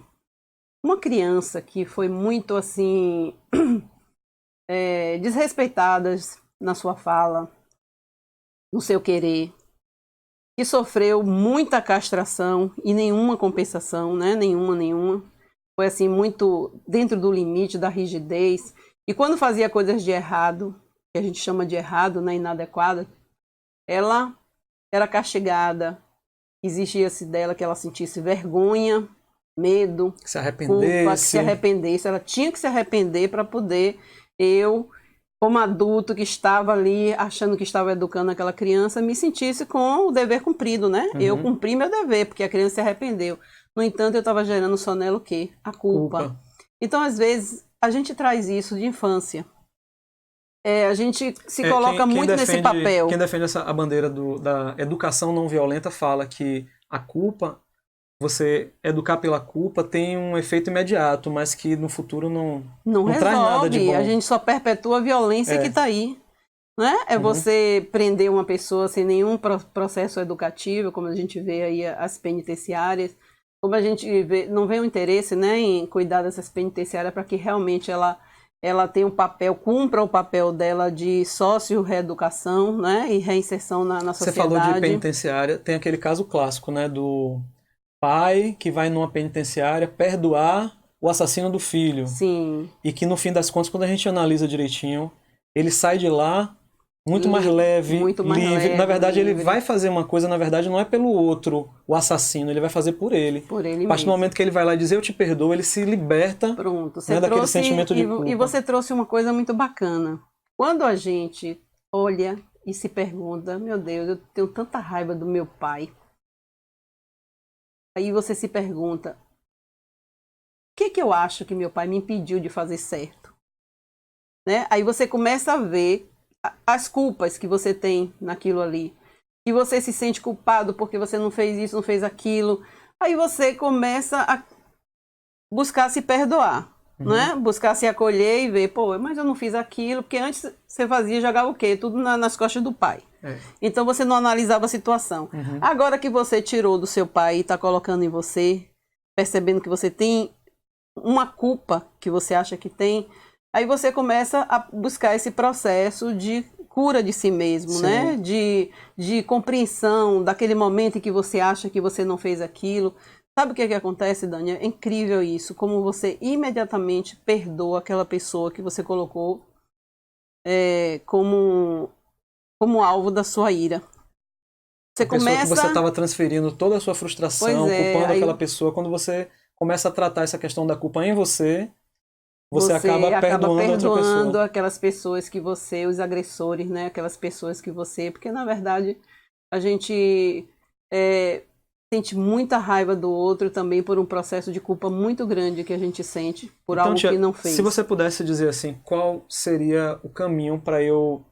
Speaker 2: Uma criança que foi muito, assim, desrespeitada na sua fala, no seu querer, que sofreu muita castração e nenhuma compensação, né? Nenhuma. Foi, assim, muito dentro do limite da rigidez. E quando fazia coisas de errado, que a gente chama de errado, né, inadequada, ela era castigada, exigia-se dela que ela sentisse vergonha, medo,
Speaker 1: que se arrependesse.
Speaker 2: Culpa, que se arrependesse. Ela tinha que se arrepender para poder como adulto que estava ali achando que estava educando aquela criança, me sentisse com o dever cumprido, né? Eu cumpri meu dever, porque a criança se arrependeu. No entanto, eu estava gerando só nela o quê? A culpa. Então, às vezes, a gente traz isso de infância. a gente se coloca muito nesse papel.
Speaker 1: Quem defende a bandeira da educação não violenta fala que a culpa, você educar pela culpa tem um efeito imediato, mas que no futuro não traz nada de bom.
Speaker 2: A gente só perpetua a violência que está aí. Né? É você prender uma pessoa sem nenhum processo educativo, como a gente vê aí as penitenciárias, como a gente vê, não vê o interesse, né, em cuidar dessas penitenciárias para que realmente ela tenha um papel, cumpra o papel dela de sócio-reeducação, né, e reinserção na sociedade.
Speaker 1: Você falou de penitenciária, tem aquele caso clássico, né, do pai que vai numa penitenciária perdoar o assassino do filho.
Speaker 2: Sim.
Speaker 1: E que no fim das contas, quando a gente analisa direitinho, ele sai de lá muito mais leve, livre. Na verdade, ele vai fazer uma coisa, na verdade, não é pelo outro, o assassino, ele vai fazer por ele.
Speaker 2: Por ele
Speaker 1: a partir do momento que ele vai lá dizer eu te perdoo, ele se liberta.
Speaker 2: Pronto,
Speaker 1: né, daquele sentimento de culpa.
Speaker 2: E você trouxe uma coisa muito bacana. Quando a gente olha e se pergunta, meu Deus, eu tenho tanta raiva do meu pai. Aí você se pergunta, o que eu acho que meu pai me impediu de fazer certo? Né? Aí você começa a ver as culpas que você tem naquilo ali. E você se sente culpado porque você não fez isso, não fez aquilo. Aí você começa a buscar se perdoar. Né? Buscar se acolher e ver, pô, mas eu não fiz aquilo. Porque antes você fazia, jogava o quê? Tudo nas costas do pai. Então você não analisava a situação. Agora que você tirou do seu pai e está colocando em você, percebendo que você tem uma culpa que você acha que tem, aí você começa a buscar esse processo de cura de si mesmo,
Speaker 1: Sim.
Speaker 2: né? De compreensão daquele momento em que você acha que você não fez aquilo. Sabe o que acontece, Dani? É incrível isso, como você imediatamente perdoa aquela pessoa que você colocou como alvo da sua ira.
Speaker 1: Você começa... que você estava transferindo toda a sua frustração, culpando aquela pessoa, quando você começa a tratar essa questão da culpa em você acaba perdoando outra pessoa.
Speaker 2: Aquelas pessoas que você, os agressores, né? Aquelas pessoas que você... Porque, na verdade, a gente sente muita raiva do outro também por um processo de culpa muito grande que a gente sente por algo que não fez.
Speaker 1: Se você pudesse dizer assim, qual seria o caminho para eu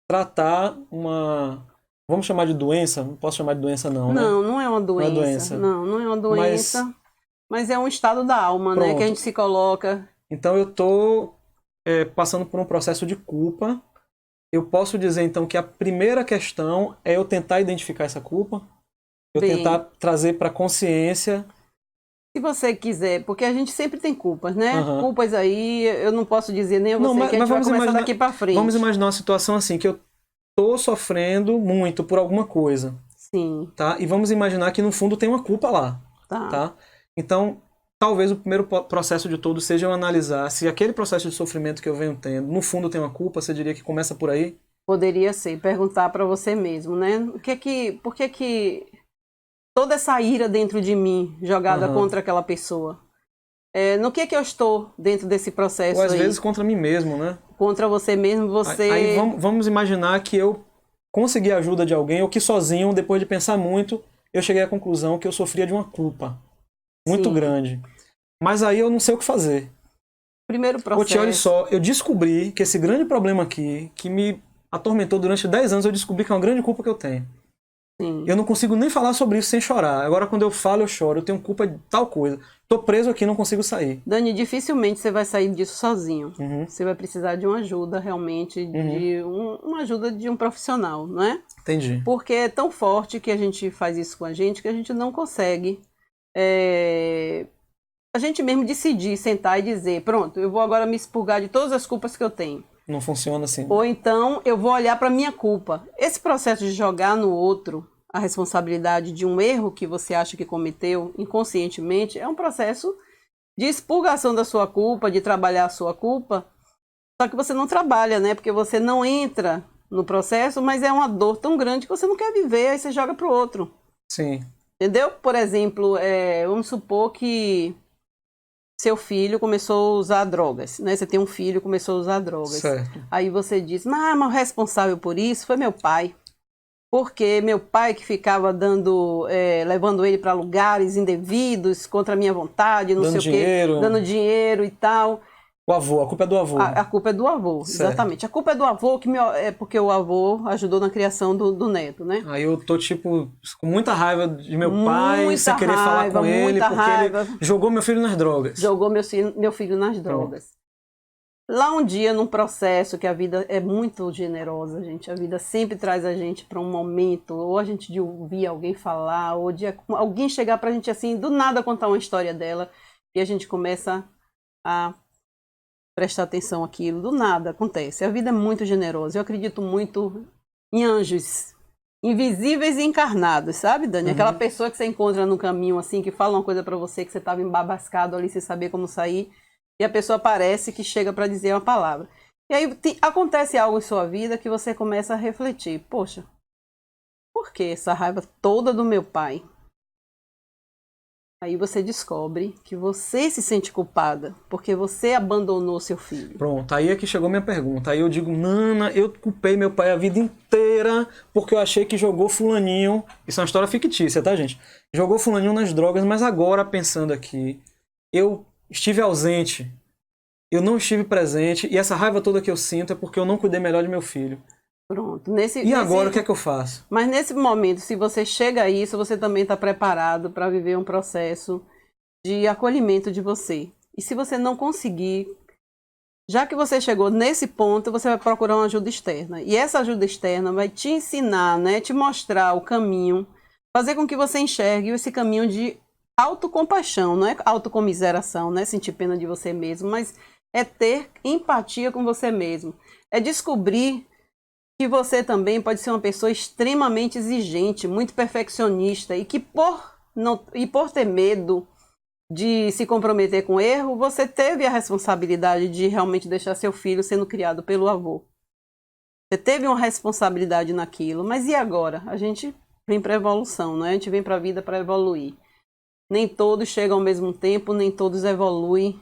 Speaker 1: tratar uma... Vamos chamar de doença? Não posso chamar de doença não, né?
Speaker 2: Não, não é uma doença. Não é uma doença. Mas é um estado da alma, né? Que a gente se coloca...
Speaker 1: Então eu estou passando por um processo de culpa. Eu posso dizer então que a primeira questão é eu tentar identificar essa culpa, eu tentar trazer para consciência.
Speaker 2: Se você quiser, porque a gente sempre tem culpas, né? Culpas aí, eu não posso dizer nem a você que a gente vai começar daqui para frente.
Speaker 1: Vamos imaginar uma situação assim, que eu estou sofrendo muito por alguma coisa.
Speaker 2: Sim.
Speaker 1: Tá? E vamos imaginar que no fundo tem uma culpa lá. Tá? Então... Talvez o primeiro processo de todos seja eu analisar se aquele processo de sofrimento que eu venho tendo, no fundo tem uma culpa, você diria que começa por aí?
Speaker 2: Poderia ser, perguntar para você mesmo, né? Por que que toda essa ira dentro de mim jogada contra aquela pessoa? No que eu estou dentro desse processo?
Speaker 1: Ou às vezes contra mim mesmo, né?
Speaker 2: Contra você mesmo, você...
Speaker 1: Aí vamos imaginar que eu consegui a ajuda de alguém, ou que sozinho, depois de pensar muito, eu cheguei à conclusão que eu sofria de uma culpa muito grande. Mas aí eu não sei o que fazer.
Speaker 2: Primeiro processo...
Speaker 1: Olha só, eu descobri que esse grande problema aqui, que me atormentou durante 10 anos, eu descobri que é uma grande culpa que eu tenho.
Speaker 2: Sim.
Speaker 1: Eu não consigo nem falar sobre isso sem chorar. Agora quando eu falo, eu choro. Eu tenho culpa de tal coisa. Tô preso aqui, não consigo sair.
Speaker 2: Dani, dificilmente você vai sair disso sozinho. Você vai precisar de uma ajuda realmente, de uma ajuda de um profissional, não é?
Speaker 1: Entendi.
Speaker 2: Porque é tão forte que a gente faz isso com a gente que a gente não consegue... a gente mesmo decidir, sentar e dizer, pronto, eu vou agora me expurgar de todas as culpas que eu tenho.
Speaker 1: Não funciona assim.
Speaker 2: Ou então eu vou olhar para minha culpa. Esse processo de jogar no outro a responsabilidade de um erro que você acha que cometeu inconscientemente é um processo de expurgação da sua culpa, de trabalhar a sua culpa. Só que você não trabalha, né? Porque você não entra no processo, mas é uma dor tão grande que você não quer viver, aí você joga pro outro.
Speaker 1: Sim.
Speaker 2: Entendeu? Por exemplo, vamos supor que seu filho começou a usar drogas, né? Você tem um filho que começou a usar drogas.
Speaker 1: Certo.
Speaker 2: Aí você diz, mas o responsável por isso foi meu pai. Porque meu pai que ficava levando ele para lugares indevidos, contra a minha vontade, não sei o quê, dando dinheiro e tal.
Speaker 1: O avô, a culpa é do avô.
Speaker 2: A culpa é do avô,
Speaker 1: Certo.
Speaker 2: exatamente. A culpa é do avô, é porque o avô ajudou na criação do neto, né?
Speaker 1: Aí eu tô, tipo, com muita raiva de meu pai,
Speaker 2: Muita
Speaker 1: sem querer falar
Speaker 2: raiva,
Speaker 1: com ele,
Speaker 2: muita
Speaker 1: porque
Speaker 2: raiva.
Speaker 1: ele jogou meu filho nas drogas.
Speaker 2: Jogou meu filho nas drogas. Lá um dia, num processo que a vida é muito generosa, gente. A vida sempre traz a gente para um momento, ou a gente de ouvir alguém falar, ou de alguém chegar pra gente assim, do nada contar uma história dela, e a gente começa a prestar atenção àquilo. Do nada acontece. A vida é muito generosa. Eu acredito muito em anjos invisíveis e encarnados, sabe, Dani? Aquela pessoa que você encontra no caminho, assim, que fala uma coisa pra você, que você estava embabascado ali sem saber como sair, e a pessoa aparece que chega pra dizer uma palavra. E aí acontece algo em sua vida que você começa a refletir. Poxa, por que essa raiva toda do meu pai? Aí você descobre que você se sente culpada porque você abandonou seu filho.
Speaker 1: Pronto, aí é que chegou minha pergunta. Aí eu digo, Nana, eu culpei meu pai a vida inteira porque eu achei que jogou fulaninho. Isso é uma história fictícia, tá, gente? Jogou fulaninho nas drogas, mas agora, pensando aqui, eu estive ausente, eu não estive presente, e essa raiva toda que eu sinto é porque eu não cuidei melhor de meu filho.
Speaker 2: Pronto.
Speaker 1: E agora, o que é que eu faço?
Speaker 2: Mas nesse momento, se você chega a isso, você também está preparado para viver um processo de acolhimento de você. E se você não conseguir, já que você chegou nesse ponto, você vai procurar uma ajuda externa. E essa ajuda externa vai te ensinar, né, te mostrar o caminho, fazer com que você enxergue esse caminho de autocompaixão, não é autocomiseração, não é sentir pena de você mesmo, mas é ter empatia com você mesmo. É descobrir que você também pode ser uma pessoa extremamente exigente, muito perfeccionista e que por ter medo de se comprometer com erro, você teve a responsabilidade de realmente deixar seu filho sendo criado pelo avô. Você teve uma responsabilidade naquilo, mas e agora? A gente vem para evolução, né? A gente vem para a vida para evoluir. Nem todos chegam ao mesmo tempo, nem todos evoluem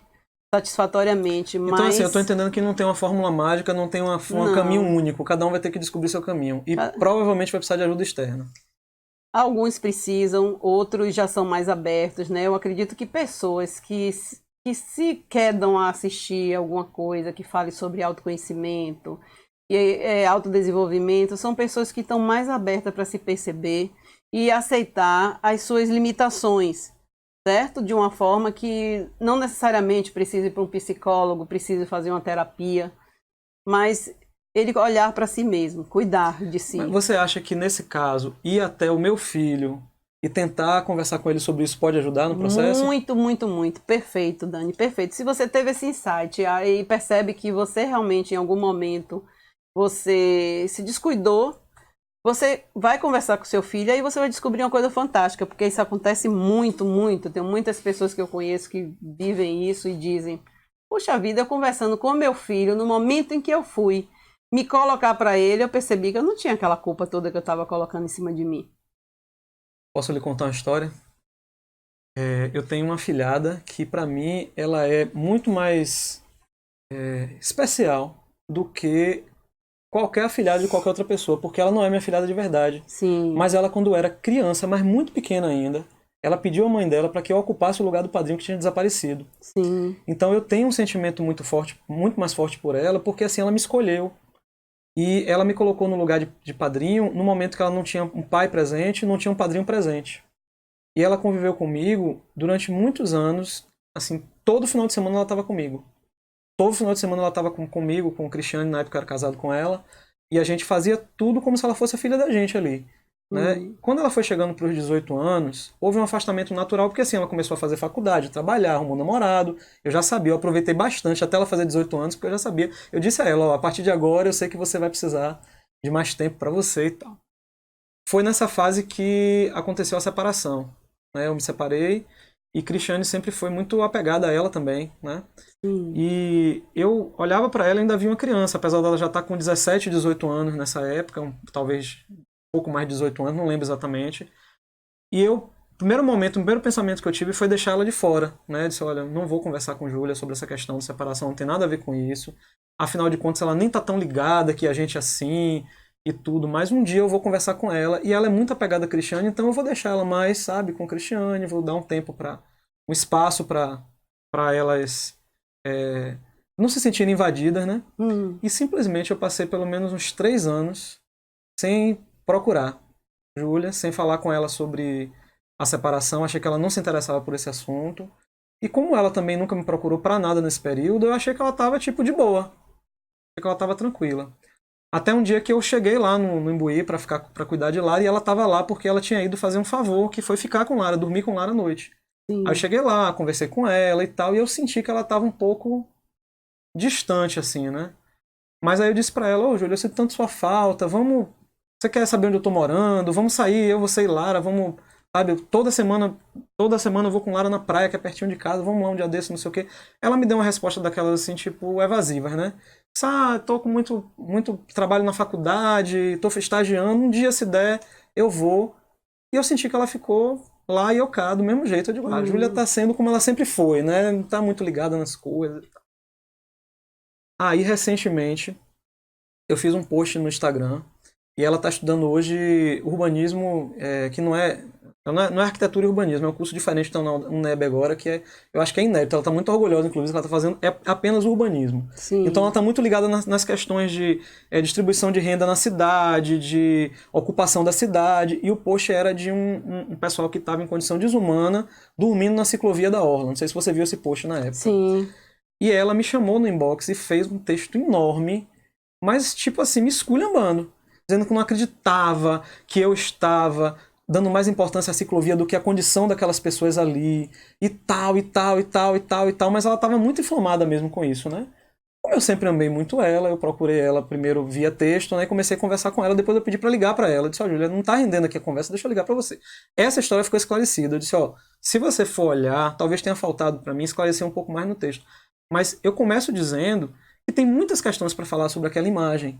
Speaker 2: satisfatoriamente, mas...
Speaker 1: Então, assim, eu tô entendendo que não tem uma fórmula mágica, não tem um caminho único. Cada um vai ter que descobrir seu caminho. E provavelmente vai precisar de ajuda externa.
Speaker 2: Alguns precisam, outros já são mais abertos, né? Eu acredito que pessoas que se quedam a assistir alguma coisa que fale sobre autoconhecimento e autodesenvolvimento, são pessoas que estão mais abertas para se perceber e aceitar as suas limitações, certo? De uma forma que não necessariamente precise ir para um psicólogo, precise fazer uma terapia, mas ele olhar para si mesmo, cuidar de si.
Speaker 1: Mas você acha que nesse caso, ir até o meu filho e tentar conversar com ele sobre isso pode ajudar no processo?
Speaker 2: Muito, muito, muito. Perfeito, Dani, perfeito. Se você teve esse insight aí percebe que você realmente em algum momento você se descuidou, você vai conversar com seu filho e aí você vai descobrir uma coisa fantástica, porque isso acontece muito, muito. Tem muitas pessoas que eu conheço que vivem isso e dizem: puxa vida, eu conversando com meu filho, no momento em que eu fui me colocar para ele, eu percebi que eu não tinha aquela culpa toda que eu estava colocando em cima de mim.
Speaker 1: Posso lhe contar uma história? Eu tenho uma afilhada que, para mim, ela é muito mais especial do que qualquer afilhada de qualquer outra pessoa, porque ela não é minha afilhada de verdade.
Speaker 2: Sim.
Speaker 1: Mas ela, quando era criança, mas muito pequena ainda, ela pediu à mãe dela para que eu ocupasse o lugar do padrinho que tinha desaparecido.
Speaker 2: Sim.
Speaker 1: Então eu tenho um sentimento muito forte, muito mais forte por ela, porque assim ela me escolheu. E ela me colocou no lugar de padrinho no momento que ela não tinha um pai presente, não tinha um padrinho presente. E ela conviveu comigo durante muitos anos, assim, todo final de semana ela estava comigo. Todo final de semana ela estava comigo, com o Cristiane, na época eu era casado com ela, e a gente fazia tudo como se ela fosse a filha da gente ali. Né? Quando ela foi chegando para os 18 anos, houve um afastamento natural, porque assim, ela começou a fazer faculdade, trabalhar, arrumou um namorado. Eu já sabia, eu aproveitei bastante até ela fazer 18 anos, porque eu já sabia. Eu disse a ela, ó, a partir de agora eu sei que você vai precisar de mais tempo para você e tal. Foi nessa fase que aconteceu a separação. Né? Eu me separei e Cristiane sempre foi muito apegada a ela também. Né? E eu olhava para ela e ainda via uma criança, apesar dela já estar com 17, 18 anos nessa época, talvez pouco mais de 18 anos, não lembro exatamente. E eu, o primeiro pensamento que eu tive foi deixar ela de fora, né? Eu disse, olha, não vou conversar com Júlia sobre essa questão de separação, não tem nada a ver com isso. Afinal de contas, ela nem tá tão ligada que a gente é assim e tudo, mas um dia eu vou conversar com ela e ela é muito apegada a Cristiane, então eu vou deixar ela mais, sabe, com Cristiane, vou dar um tempo um espaço para elas não se sentindo invadidas, né?
Speaker 2: Hum.
Speaker 1: E simplesmente eu passei pelo menos uns 3 anos sem procurar Júlia, sem falar com ela sobre a separação. Achei que ela não se interessava por esse assunto. E como ela também nunca me procurou pra nada nesse período, eu achei que ela tava, tipo, de boa. Achei que ela tava tranquila. Até um dia que eu cheguei lá no Imbuí pra cuidar de Lara, e ela tava lá porque ela tinha ido fazer um favor, que foi ficar com Lara, dormir com Lara à noite. Aí eu
Speaker 2: Sim.
Speaker 1: cheguei lá, conversei com ela e tal, e eu senti que ela tava um pouco distante, assim, né? Mas aí eu disse pra ela, ô Júlia, eu sinto tanto sua falta, vamos... Você quer saber onde eu tô morando? Vamos sair, eu, você e Lara, vamos... Sabe, toda semana eu vou com Lara na praia, que é pertinho de casa, vamos lá um dia desse, não sei o quê. Ela me deu uma resposta daquelas, assim, tipo, evasivas, né? Disse, tô com muito trabalho na faculdade, tô estagiando, um dia se der, eu vou. E eu senti que ela ficou lá e eu cá, do mesmo jeito. Eu digo, a Júlia tá sendo como ela sempre foi, né? Não tá muito ligada nas coisas. Aí, recentemente, eu fiz um post no Instagram e ela está estudando hoje urbanismo, que não é arquitetura e urbanismo, é um curso diferente, então na UNEB agora, eu acho que é inédito. Ela está muito orgulhosa, inclusive, que ela está fazendo apenas urbanismo. Então ela
Speaker 2: Sim.
Speaker 1: está muito ligada nas questões de distribuição de renda na cidade, de ocupação da cidade, e o post era de um pessoal que estava em condição desumana, dormindo na ciclovia da Orla. Não sei se você viu esse post na época.
Speaker 2: Sim.
Speaker 1: E ela me chamou no inbox e fez um texto enorme, mas tipo assim, me esculhambando, dizendo que não acreditava que eu estava dando mais importância à ciclovia do que a condição daquelas pessoas ali, e tal, e tal, e tal, e tal, e tal, mas ela estava muito inflamada mesmo com isso, né? Como eu sempre amei muito ela, eu procurei ela primeiro via texto, né, e comecei a conversar com ela, depois eu pedi para ligar para ela, eu disse, ó, Júlia, não tá rendendo aqui a conversa, deixa eu ligar para você. Essa história ficou esclarecida, eu disse, ó, se você for olhar, talvez tenha faltado para mim esclarecer um pouco mais no texto, mas eu começo dizendo que tem muitas questões para falar sobre aquela imagem,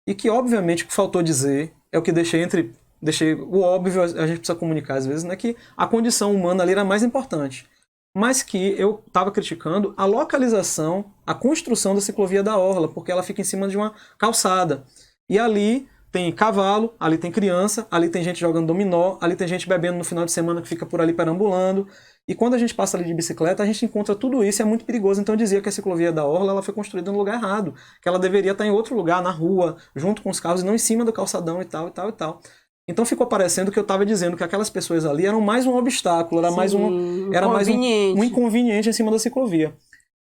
Speaker 1: e que, obviamente, o que faltou dizer é o que deixei o óbvio, a gente precisa comunicar às vezes, né, que a condição humana ali era mais importante. Mas que eu estava criticando a localização, a construção da ciclovia da Orla, porque ela fica em cima de uma calçada. E ali tem cavalo, ali tem criança, ali tem gente jogando dominó, ali tem gente bebendo no final de semana que fica por ali perambulando. E quando a gente passa ali de bicicleta, a gente encontra tudo isso e é muito perigoso. Então eu dizia que a ciclovia da Orla ela foi construída no lugar errado, que ela deveria estar em outro lugar, na rua, junto com os carros, e não em cima do calçadão e tal, e tal, e tal. Então ficou parecendo que eu estava dizendo que aquelas pessoas ali eram mais um obstáculo, era mais um inconveniente em cima da ciclovia.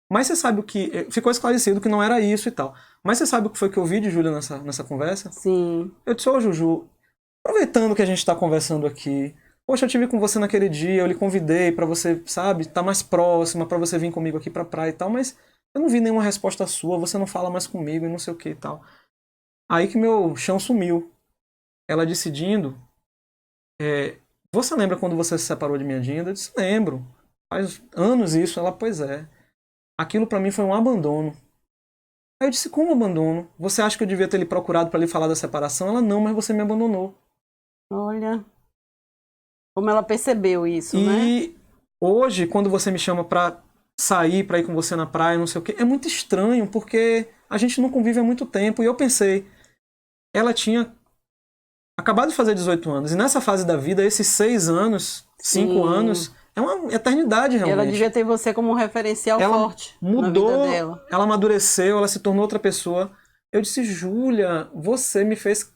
Speaker 1: Mas você sabe o que... Ficou esclarecido que não era isso e tal. Mas você sabe o que foi que eu vi de Júlia nessa conversa?
Speaker 2: Sim.
Speaker 1: Eu disse, ô Juju, aproveitando que a gente está conversando aqui, poxa, eu estive com você naquele dia, eu lhe convidei para você, sabe, estar mais próxima, para você vir comigo aqui pra praia e tal, mas eu não vi nenhuma resposta sua, você não fala mais comigo e não sei o que e tal. Aí que meu chão sumiu. Ela decidindo, você lembra quando você se separou de minha Dinda? Eu disse, lembro. Faz anos isso. Ela, pois é. Aquilo pra mim foi um abandono. Aí eu disse, como abandono? Você acha que eu devia ter lhe procurado pra lhe falar da separação? Ela, não, mas você me abandonou.
Speaker 2: Olha, como ela percebeu isso, né?
Speaker 1: E hoje, quando você me chama pra sair, pra ir com você na praia, não sei o quê, é muito estranho, porque a gente não convive há muito tempo. E eu pensei, ela tinha acabado de fazer 18 anos. E nessa fase da vida, esses 6 anos, 5
Speaker 2: Sim.
Speaker 1: anos, é uma eternidade
Speaker 2: E ela
Speaker 1: realmente.
Speaker 2: devia ter você como um referencial
Speaker 1: Ela
Speaker 2: forte na vida
Speaker 1: mudou,
Speaker 2: dela.
Speaker 1: ela amadureceu, ela se tornou outra pessoa. Eu disse, Júlia, você me fez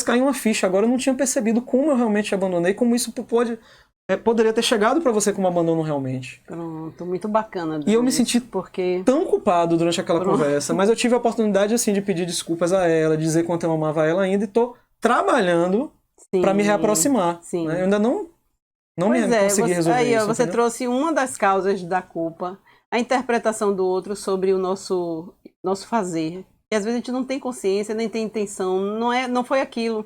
Speaker 1: cair uma ficha. Agora eu não tinha percebido como eu realmente te abandonei, como isso poderia ter chegado pra você como abandono realmente.
Speaker 2: Pronto, muito bacana.
Speaker 1: E eu me
Speaker 2: isso,
Speaker 1: senti
Speaker 2: porque
Speaker 1: tão culpado durante aquela
Speaker 2: Pronto.
Speaker 1: conversa, mas eu tive a oportunidade assim de pedir desculpas a ela, dizer quanto eu amava ela ainda e tô trabalhando pra me
Speaker 2: sim,
Speaker 1: reaproximar.
Speaker 2: sim.
Speaker 1: Né? Eu ainda não
Speaker 2: Pois é,
Speaker 1: consegui resolver
Speaker 2: aí ó,
Speaker 1: isso.
Speaker 2: você
Speaker 1: Entendeu?
Speaker 2: trouxe uma das causas da culpa, a interpretação do outro sobre o nosso fazer. E às vezes a gente não tem consciência, nem tem intenção, não foi aquilo.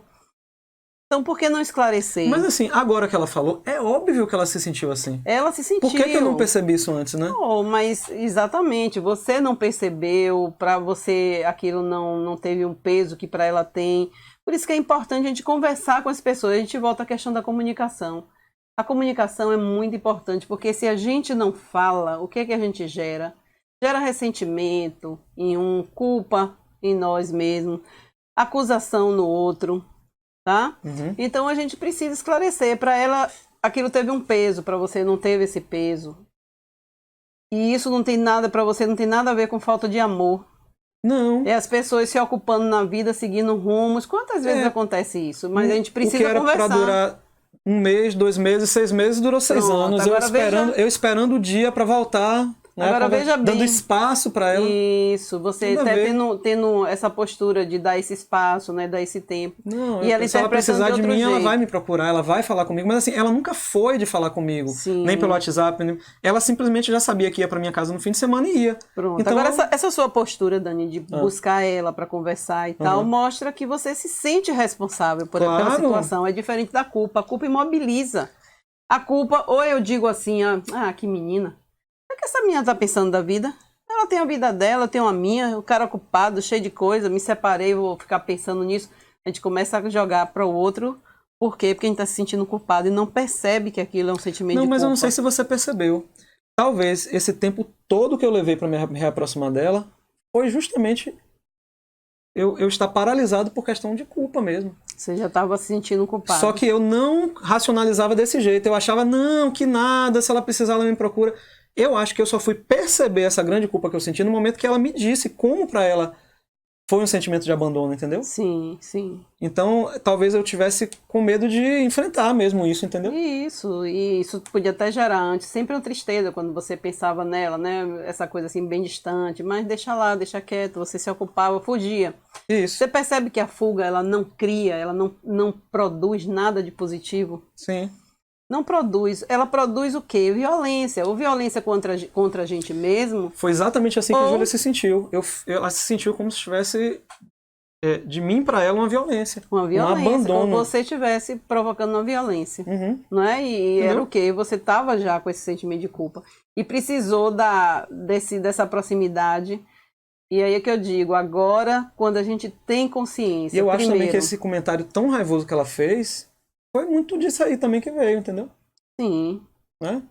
Speaker 2: Então por que não esclarecer?
Speaker 1: Mas assim, agora que ela falou, é óbvio que ela se sentiu assim.
Speaker 2: Ela se sentiu.
Speaker 1: Por que eu não percebi isso antes, né?
Speaker 2: Oh, mas exatamente, você não percebeu, para você aquilo não teve um peso que para ela tem. Por isso que é importante a gente conversar com as pessoas. A gente volta à questão da comunicação. A comunicação é muito importante, porque se a gente não fala, o que é que a gente gera? Gera ressentimento em culpa em nós mesmos, acusação no outro, tá?
Speaker 1: Uhum.
Speaker 2: Então a gente precisa esclarecer. Para ela, aquilo teve um peso, para você não teve esse peso. E isso não tem nada para você, não tem nada a ver com falta de amor.
Speaker 1: Não.
Speaker 2: É as pessoas se ocupando na vida, seguindo rumos. Quantas vezes acontece isso? Mas a gente precisa
Speaker 1: o que era
Speaker 2: conversar.
Speaker 1: Pra durar 1 mês, 2 meses, 6 meses, durou 6
Speaker 2: Pronto,
Speaker 1: anos. Eu esperando o dia para voltar. Né?
Speaker 2: Agora veja bem.
Speaker 1: Dando espaço para ela.
Speaker 2: Isso, você até tendo essa postura de dar esse espaço, né, dar esse tempo.
Speaker 1: Não,
Speaker 2: e ela
Speaker 1: se ela precisar de mim,
Speaker 2: jeito.
Speaker 1: ela vai me procurar, ela vai falar comigo. Mas assim, ela nunca foi de falar comigo.
Speaker 2: Sim.
Speaker 1: Nem pelo WhatsApp. Ela simplesmente já sabia que ia para minha casa no fim de semana e ia.
Speaker 2: Pronto.
Speaker 1: Então,
Speaker 2: agora essa sua postura, Dani, de buscar ela para conversar e tal, mostra que você se sente responsável pela situação. É diferente da culpa. A culpa imobiliza. A culpa, ou eu digo assim, que menina. O que essa menina tá pensando da vida? Ela tem a vida dela, eu tenho a minha, o cara ocupado, cheio de coisa, me separei, vou ficar pensando nisso. A gente começa a jogar para o outro. Por quê? Porque a gente tá se sentindo culpado e não percebe que aquilo é um sentimento de culpa.
Speaker 1: Não, mas eu não sei se você percebeu. Talvez esse tempo todo que eu levei para me reaproximar dela foi justamente eu estar paralisado por questão de culpa mesmo.
Speaker 2: Você já estava se sentindo culpado.
Speaker 1: Só que eu não racionalizava desse jeito. Eu achava, não, que nada, se ela precisar, ela me procura. Eu acho que eu só fui perceber essa grande culpa que eu senti no momento que ela me disse como para ela foi um sentimento de abandono, entendeu?
Speaker 2: Sim, sim.
Speaker 1: Então, talvez eu tivesse com medo de enfrentar mesmo isso, entendeu?
Speaker 2: E isso podia até gerar antes sempre uma tristeza quando você pensava nela, né? Essa coisa assim bem distante, mas deixa lá, deixa quieto, você se ocupava, fugia.
Speaker 1: Isso.
Speaker 2: Você percebe que a fuga, ela não cria, ela não produz nada de positivo?
Speaker 1: Sim.
Speaker 2: Não produz. Ela produz o quê? Violência. Ou violência contra a gente mesmo.
Speaker 1: Foi exatamente assim que a Júlia se sentiu. Ela se sentiu como se tivesse, de mim para ela, uma violência.
Speaker 2: Uma violência.
Speaker 1: Um abandono.
Speaker 2: Como você estivesse provocando uma violência.
Speaker 1: Uhum.
Speaker 2: Não é? E era o quê? Você estava já com esse sentimento de culpa. E precisou dessa proximidade. E aí é que eu digo, agora, quando a gente tem consciência.
Speaker 1: E eu acho também que esse comentário tão raivoso que ela fez foi muito disso aí também que veio, entendeu?
Speaker 2: Sim.
Speaker 1: Né?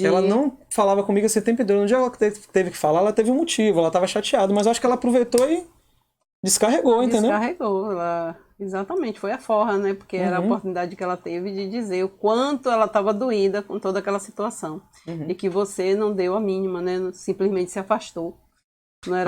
Speaker 1: Ela não falava comigo esse tempo inteiro. No dia que ela teve que falar, ela teve um motivo, ela estava chateada, mas eu acho que ela aproveitou e descarregou, entendeu?
Speaker 2: Descarregou, exatamente, foi a forra, né? Porque era a oportunidade que ela teve de dizer o quanto ela estava doída com toda aquela situação. E que você não deu a mínima, né? Simplesmente se afastou.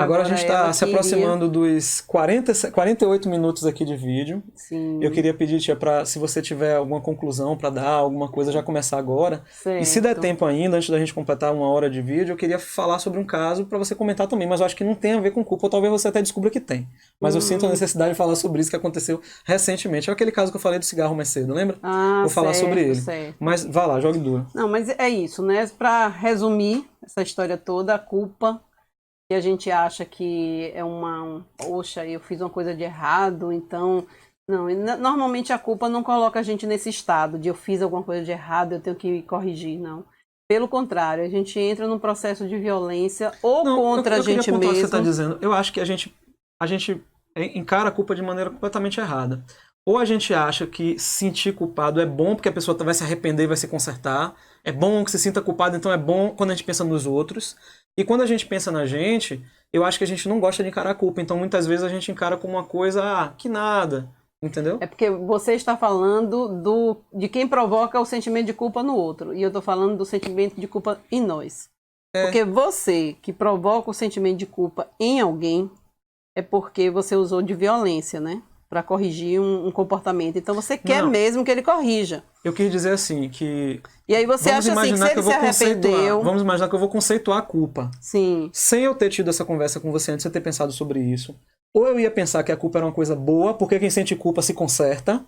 Speaker 1: Agora a gente está se aproximando dos 48 minutos aqui de vídeo.
Speaker 2: Sim.
Speaker 1: Eu queria pedir, tia, se você tiver alguma conclusão para dar, alguma coisa, já começar agora.
Speaker 2: Certo.
Speaker 1: E se der tempo ainda, antes da gente completar 1 hora de vídeo, eu queria falar sobre um caso para você comentar também, mas eu acho que não tem a ver com culpa, ou talvez você até descubra que tem. Mas eu sinto a necessidade de falar sobre isso que aconteceu recentemente. É aquele caso que eu falei do cigarro mais cedo, lembra? Vou falar sobre ele.
Speaker 2: Certo.
Speaker 1: Mas vá lá, jogue duro.
Speaker 2: Não, mas é isso, né? Para resumir essa história toda, a culpa que a gente acha que é poxa, eu fiz uma coisa de errado, então... Não, normalmente a culpa não coloca a gente nesse estado de eu fiz alguma coisa de errado, eu tenho que corrigir, não. Pelo contrário, a gente entra num processo de violência contra a gente mesmo.
Speaker 1: O que você está dizendo. Eu acho que a gente encara a culpa de maneira completamente errada. Ou a gente acha que sentir culpado é bom porque a pessoa vai se arrepender e vai se consertar. É bom que se sinta culpado, então é bom quando a gente pensa nos outros. E quando a gente pensa na gente, eu acho que a gente não gosta de encarar a culpa. Então muitas vezes a gente encara como uma coisa, que nada. Entendeu?
Speaker 2: É porque você está falando de quem provoca o sentimento de culpa no outro. E eu estou falando do sentimento de culpa em nós. Porque você que provoca o sentimento de culpa em alguém é porque você usou de violência, né? Para corrigir um comportamento. Então você quer mesmo que ele corrija.
Speaker 1: Eu quis dizer assim, que...
Speaker 2: E aí você acha assim, que se ele se arrependeu...
Speaker 1: Vamos imaginar que eu vou conceituar a culpa.
Speaker 2: Sim.
Speaker 1: Sem eu ter tido essa conversa com você antes de ter pensado sobre isso. Ou eu ia pensar que a culpa era uma coisa boa, porque quem sente culpa se conserta.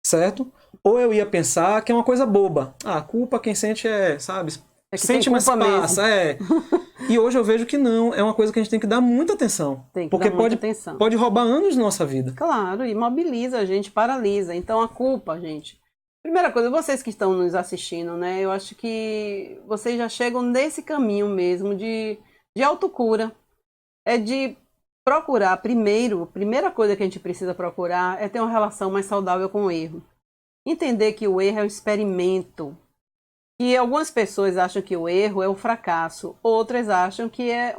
Speaker 1: Certo? Ou eu ia pensar que é uma coisa boba. A culpa quem sente sabe... Sente, mas passa, E hoje eu vejo que não, é uma coisa que a gente tem que dar muita atenção.
Speaker 2: Tem que
Speaker 1: porque
Speaker 2: dar muita atenção.
Speaker 1: Pode roubar anos da nossa vida.
Speaker 2: Claro, imobiliza a gente, paralisa. Então a culpa, gente... Primeira coisa, vocês que estão nos assistindo, né? Eu acho que vocês já chegam nesse caminho mesmo de autocura. É de procurar, primeira coisa que a gente precisa procurar é ter uma relação mais saudável com o erro. Entender que o erro é um experimento. E algumas pessoas acham que o erro é um fracasso, outras acham que é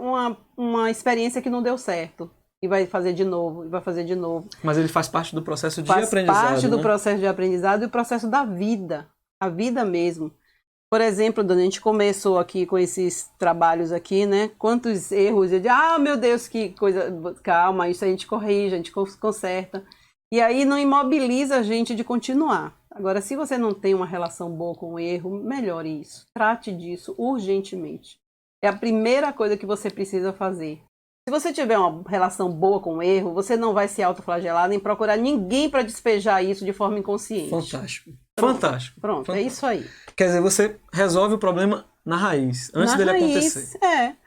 Speaker 2: uma experiência que não deu certo. E vai fazer de novo, e vai fazer de novo.
Speaker 1: Mas ele faz parte do processo de aprendizado.
Speaker 2: Faz parte do processo de aprendizado e o processo da vida. A vida mesmo. Por exemplo, Dani, a gente começou aqui com esses trabalhos aqui, né? Quantos erros, eu digo, ah, meu Deus, que coisa, calma, isso a gente corrige, a gente conserta. E aí não imobiliza a gente de continuar. Agora, se você não tem uma relação boa com o erro, melhore isso. Trate disso urgentemente. É a primeira coisa que você precisa fazer. Se você tiver uma relação boa com o erro, você não vai se autoflagelar nem procurar ninguém para despejar isso de forma inconsciente.
Speaker 1: Fantástico.
Speaker 2: Pronto.
Speaker 1: Fantástico.
Speaker 2: Pronto,
Speaker 1: Fantástico.
Speaker 2: é isso aí.
Speaker 1: Quer dizer, você resolve o problema na raiz, antes
Speaker 2: Na
Speaker 1: dele
Speaker 2: raiz,
Speaker 1: acontecer.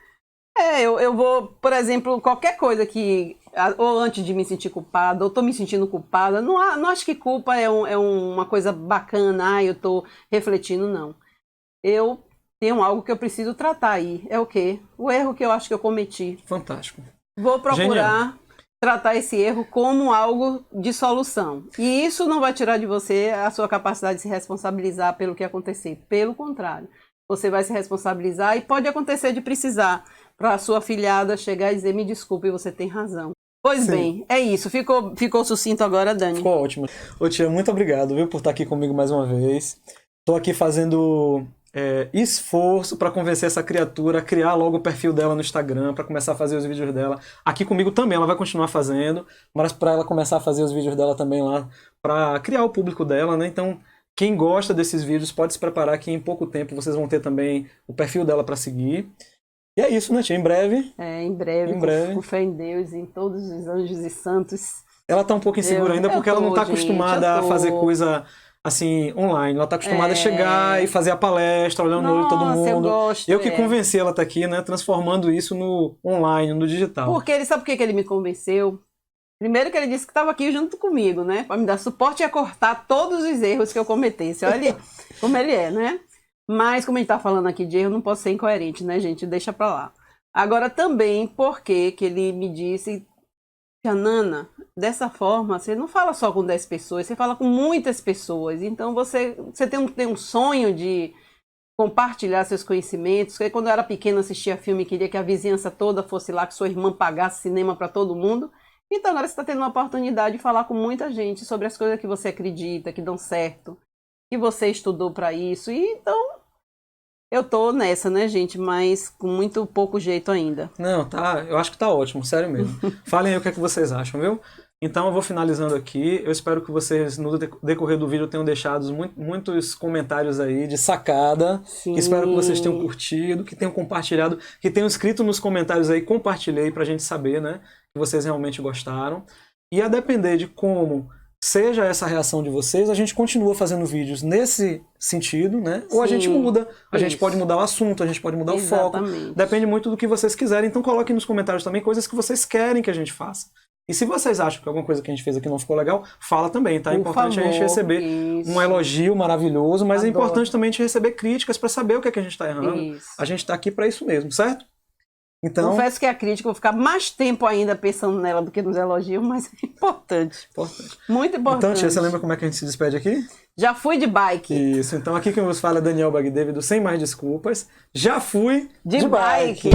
Speaker 2: eu vou, por exemplo, qualquer coisa que, ou antes de me sentir culpada, ou tô me sentindo culpada, não acho que culpa é uma coisa bacana, eu tô refletindo, não. Eu tenho algo que eu preciso tratar aí. É o quê? O erro que eu acho que eu cometi.
Speaker 1: Fantástico.
Speaker 2: Vou procurar
Speaker 1: Genial.
Speaker 2: tratar esse erro como algo de solução. E isso não vai tirar de você a sua capacidade de se responsabilizar pelo que acontecer. Pelo contrário, você vai se responsabilizar e pode acontecer de precisar para a sua filhada chegar e dizer, me desculpe, você tem razão. Pois
Speaker 1: Sim.
Speaker 2: bem, é isso. Ficou sucinto agora, Dani.
Speaker 1: Ficou ótimo. Ô tia, muito obrigado, viu, por estar aqui comigo mais uma vez. Tô aqui fazendo esforço para convencer essa criatura a criar logo o perfil dela no Instagram, para começar a fazer os vídeos dela. Aqui comigo também, ela vai continuar fazendo, mas para ela começar a fazer os vídeos dela também lá, para criar o público dela, né? Então, quem gosta desses vídeos pode se preparar que em pouco tempo vocês vão ter também o perfil dela para seguir. E é isso, né, tia? Em breve.
Speaker 2: Em breve. Com fé em Deus, em todos os anjos e santos.
Speaker 1: Ela tá um pouco insegura ainda porque ela não tá acostumada a fazer coisa assim, online. Ela tá acostumada a chegar e fazer a palestra, olhando no olho de todo mundo.
Speaker 2: Eu gosto.
Speaker 1: Eu que convenci ela tá aqui, né? Transformando isso no online, no digital.
Speaker 2: Porque ele sabe por que ele me convenceu? Primeiro que ele disse que estava aqui junto comigo, né? Para me dar suporte e a cortar todos os erros que eu cometesse. Olha como ele é, né? Mas como a gente tá falando aqui de erro, não posso ser incoerente, né, gente? Deixa pra lá. Agora também porque que ele me disse, tia Nana, dessa forma, você não fala só com 10 pessoas, você fala com muitas pessoas. Então você tem um sonho de compartilhar seus conhecimentos. Porque quando eu era pequena, assistia filme e queria que a vizinhança toda fosse lá, que sua irmã pagasse cinema para todo mundo. Então agora você está tendo uma oportunidade de falar com muita gente sobre as coisas que você acredita, que dão certo, que você estudou para isso. E então eu tô nessa, né, gente? Mas com muito pouco jeito ainda.
Speaker 1: Não, tá. Eu acho que tá ótimo, sério mesmo. Falem aí o que é que vocês acham, viu? Então eu vou finalizando aqui. Eu espero que vocês, no decorrer do vídeo, tenham deixado muitos comentários aí de sacada.
Speaker 2: Sim.
Speaker 1: Espero que vocês tenham curtido, que tenham compartilhado, que tenham escrito nos comentários aí, compartilhei pra gente saber, né? Que vocês realmente gostaram. E a depender de como seja essa reação de vocês, a gente continua fazendo vídeos nesse sentido, né? Ou a gente muda, a gente pode mudar o assunto, a gente pode mudar o foco. Depende muito do que vocês quiserem. Então coloquem nos comentários também coisas que vocês querem que a gente faça. E se vocês acham que alguma coisa que a gente fez aqui não ficou legal, fala também, tá? É importante a gente receber um elogio maravilhoso, mas é importante também a gente receber críticas para saber o que é que a gente tá errando. A gente tá aqui para isso mesmo, certo? Então,
Speaker 2: confesso que a crítica, eu vou ficar mais tempo ainda pensando nela do que nos elogios, mas é importante. Muito importante.
Speaker 1: Então, tia, você lembra como é que a gente se despede aqui?
Speaker 2: Já fui de bike.
Speaker 1: Isso, então aqui quem vos fala é Daniel Bagdevi do Sem Mais Desculpas. Já fui
Speaker 2: de bike.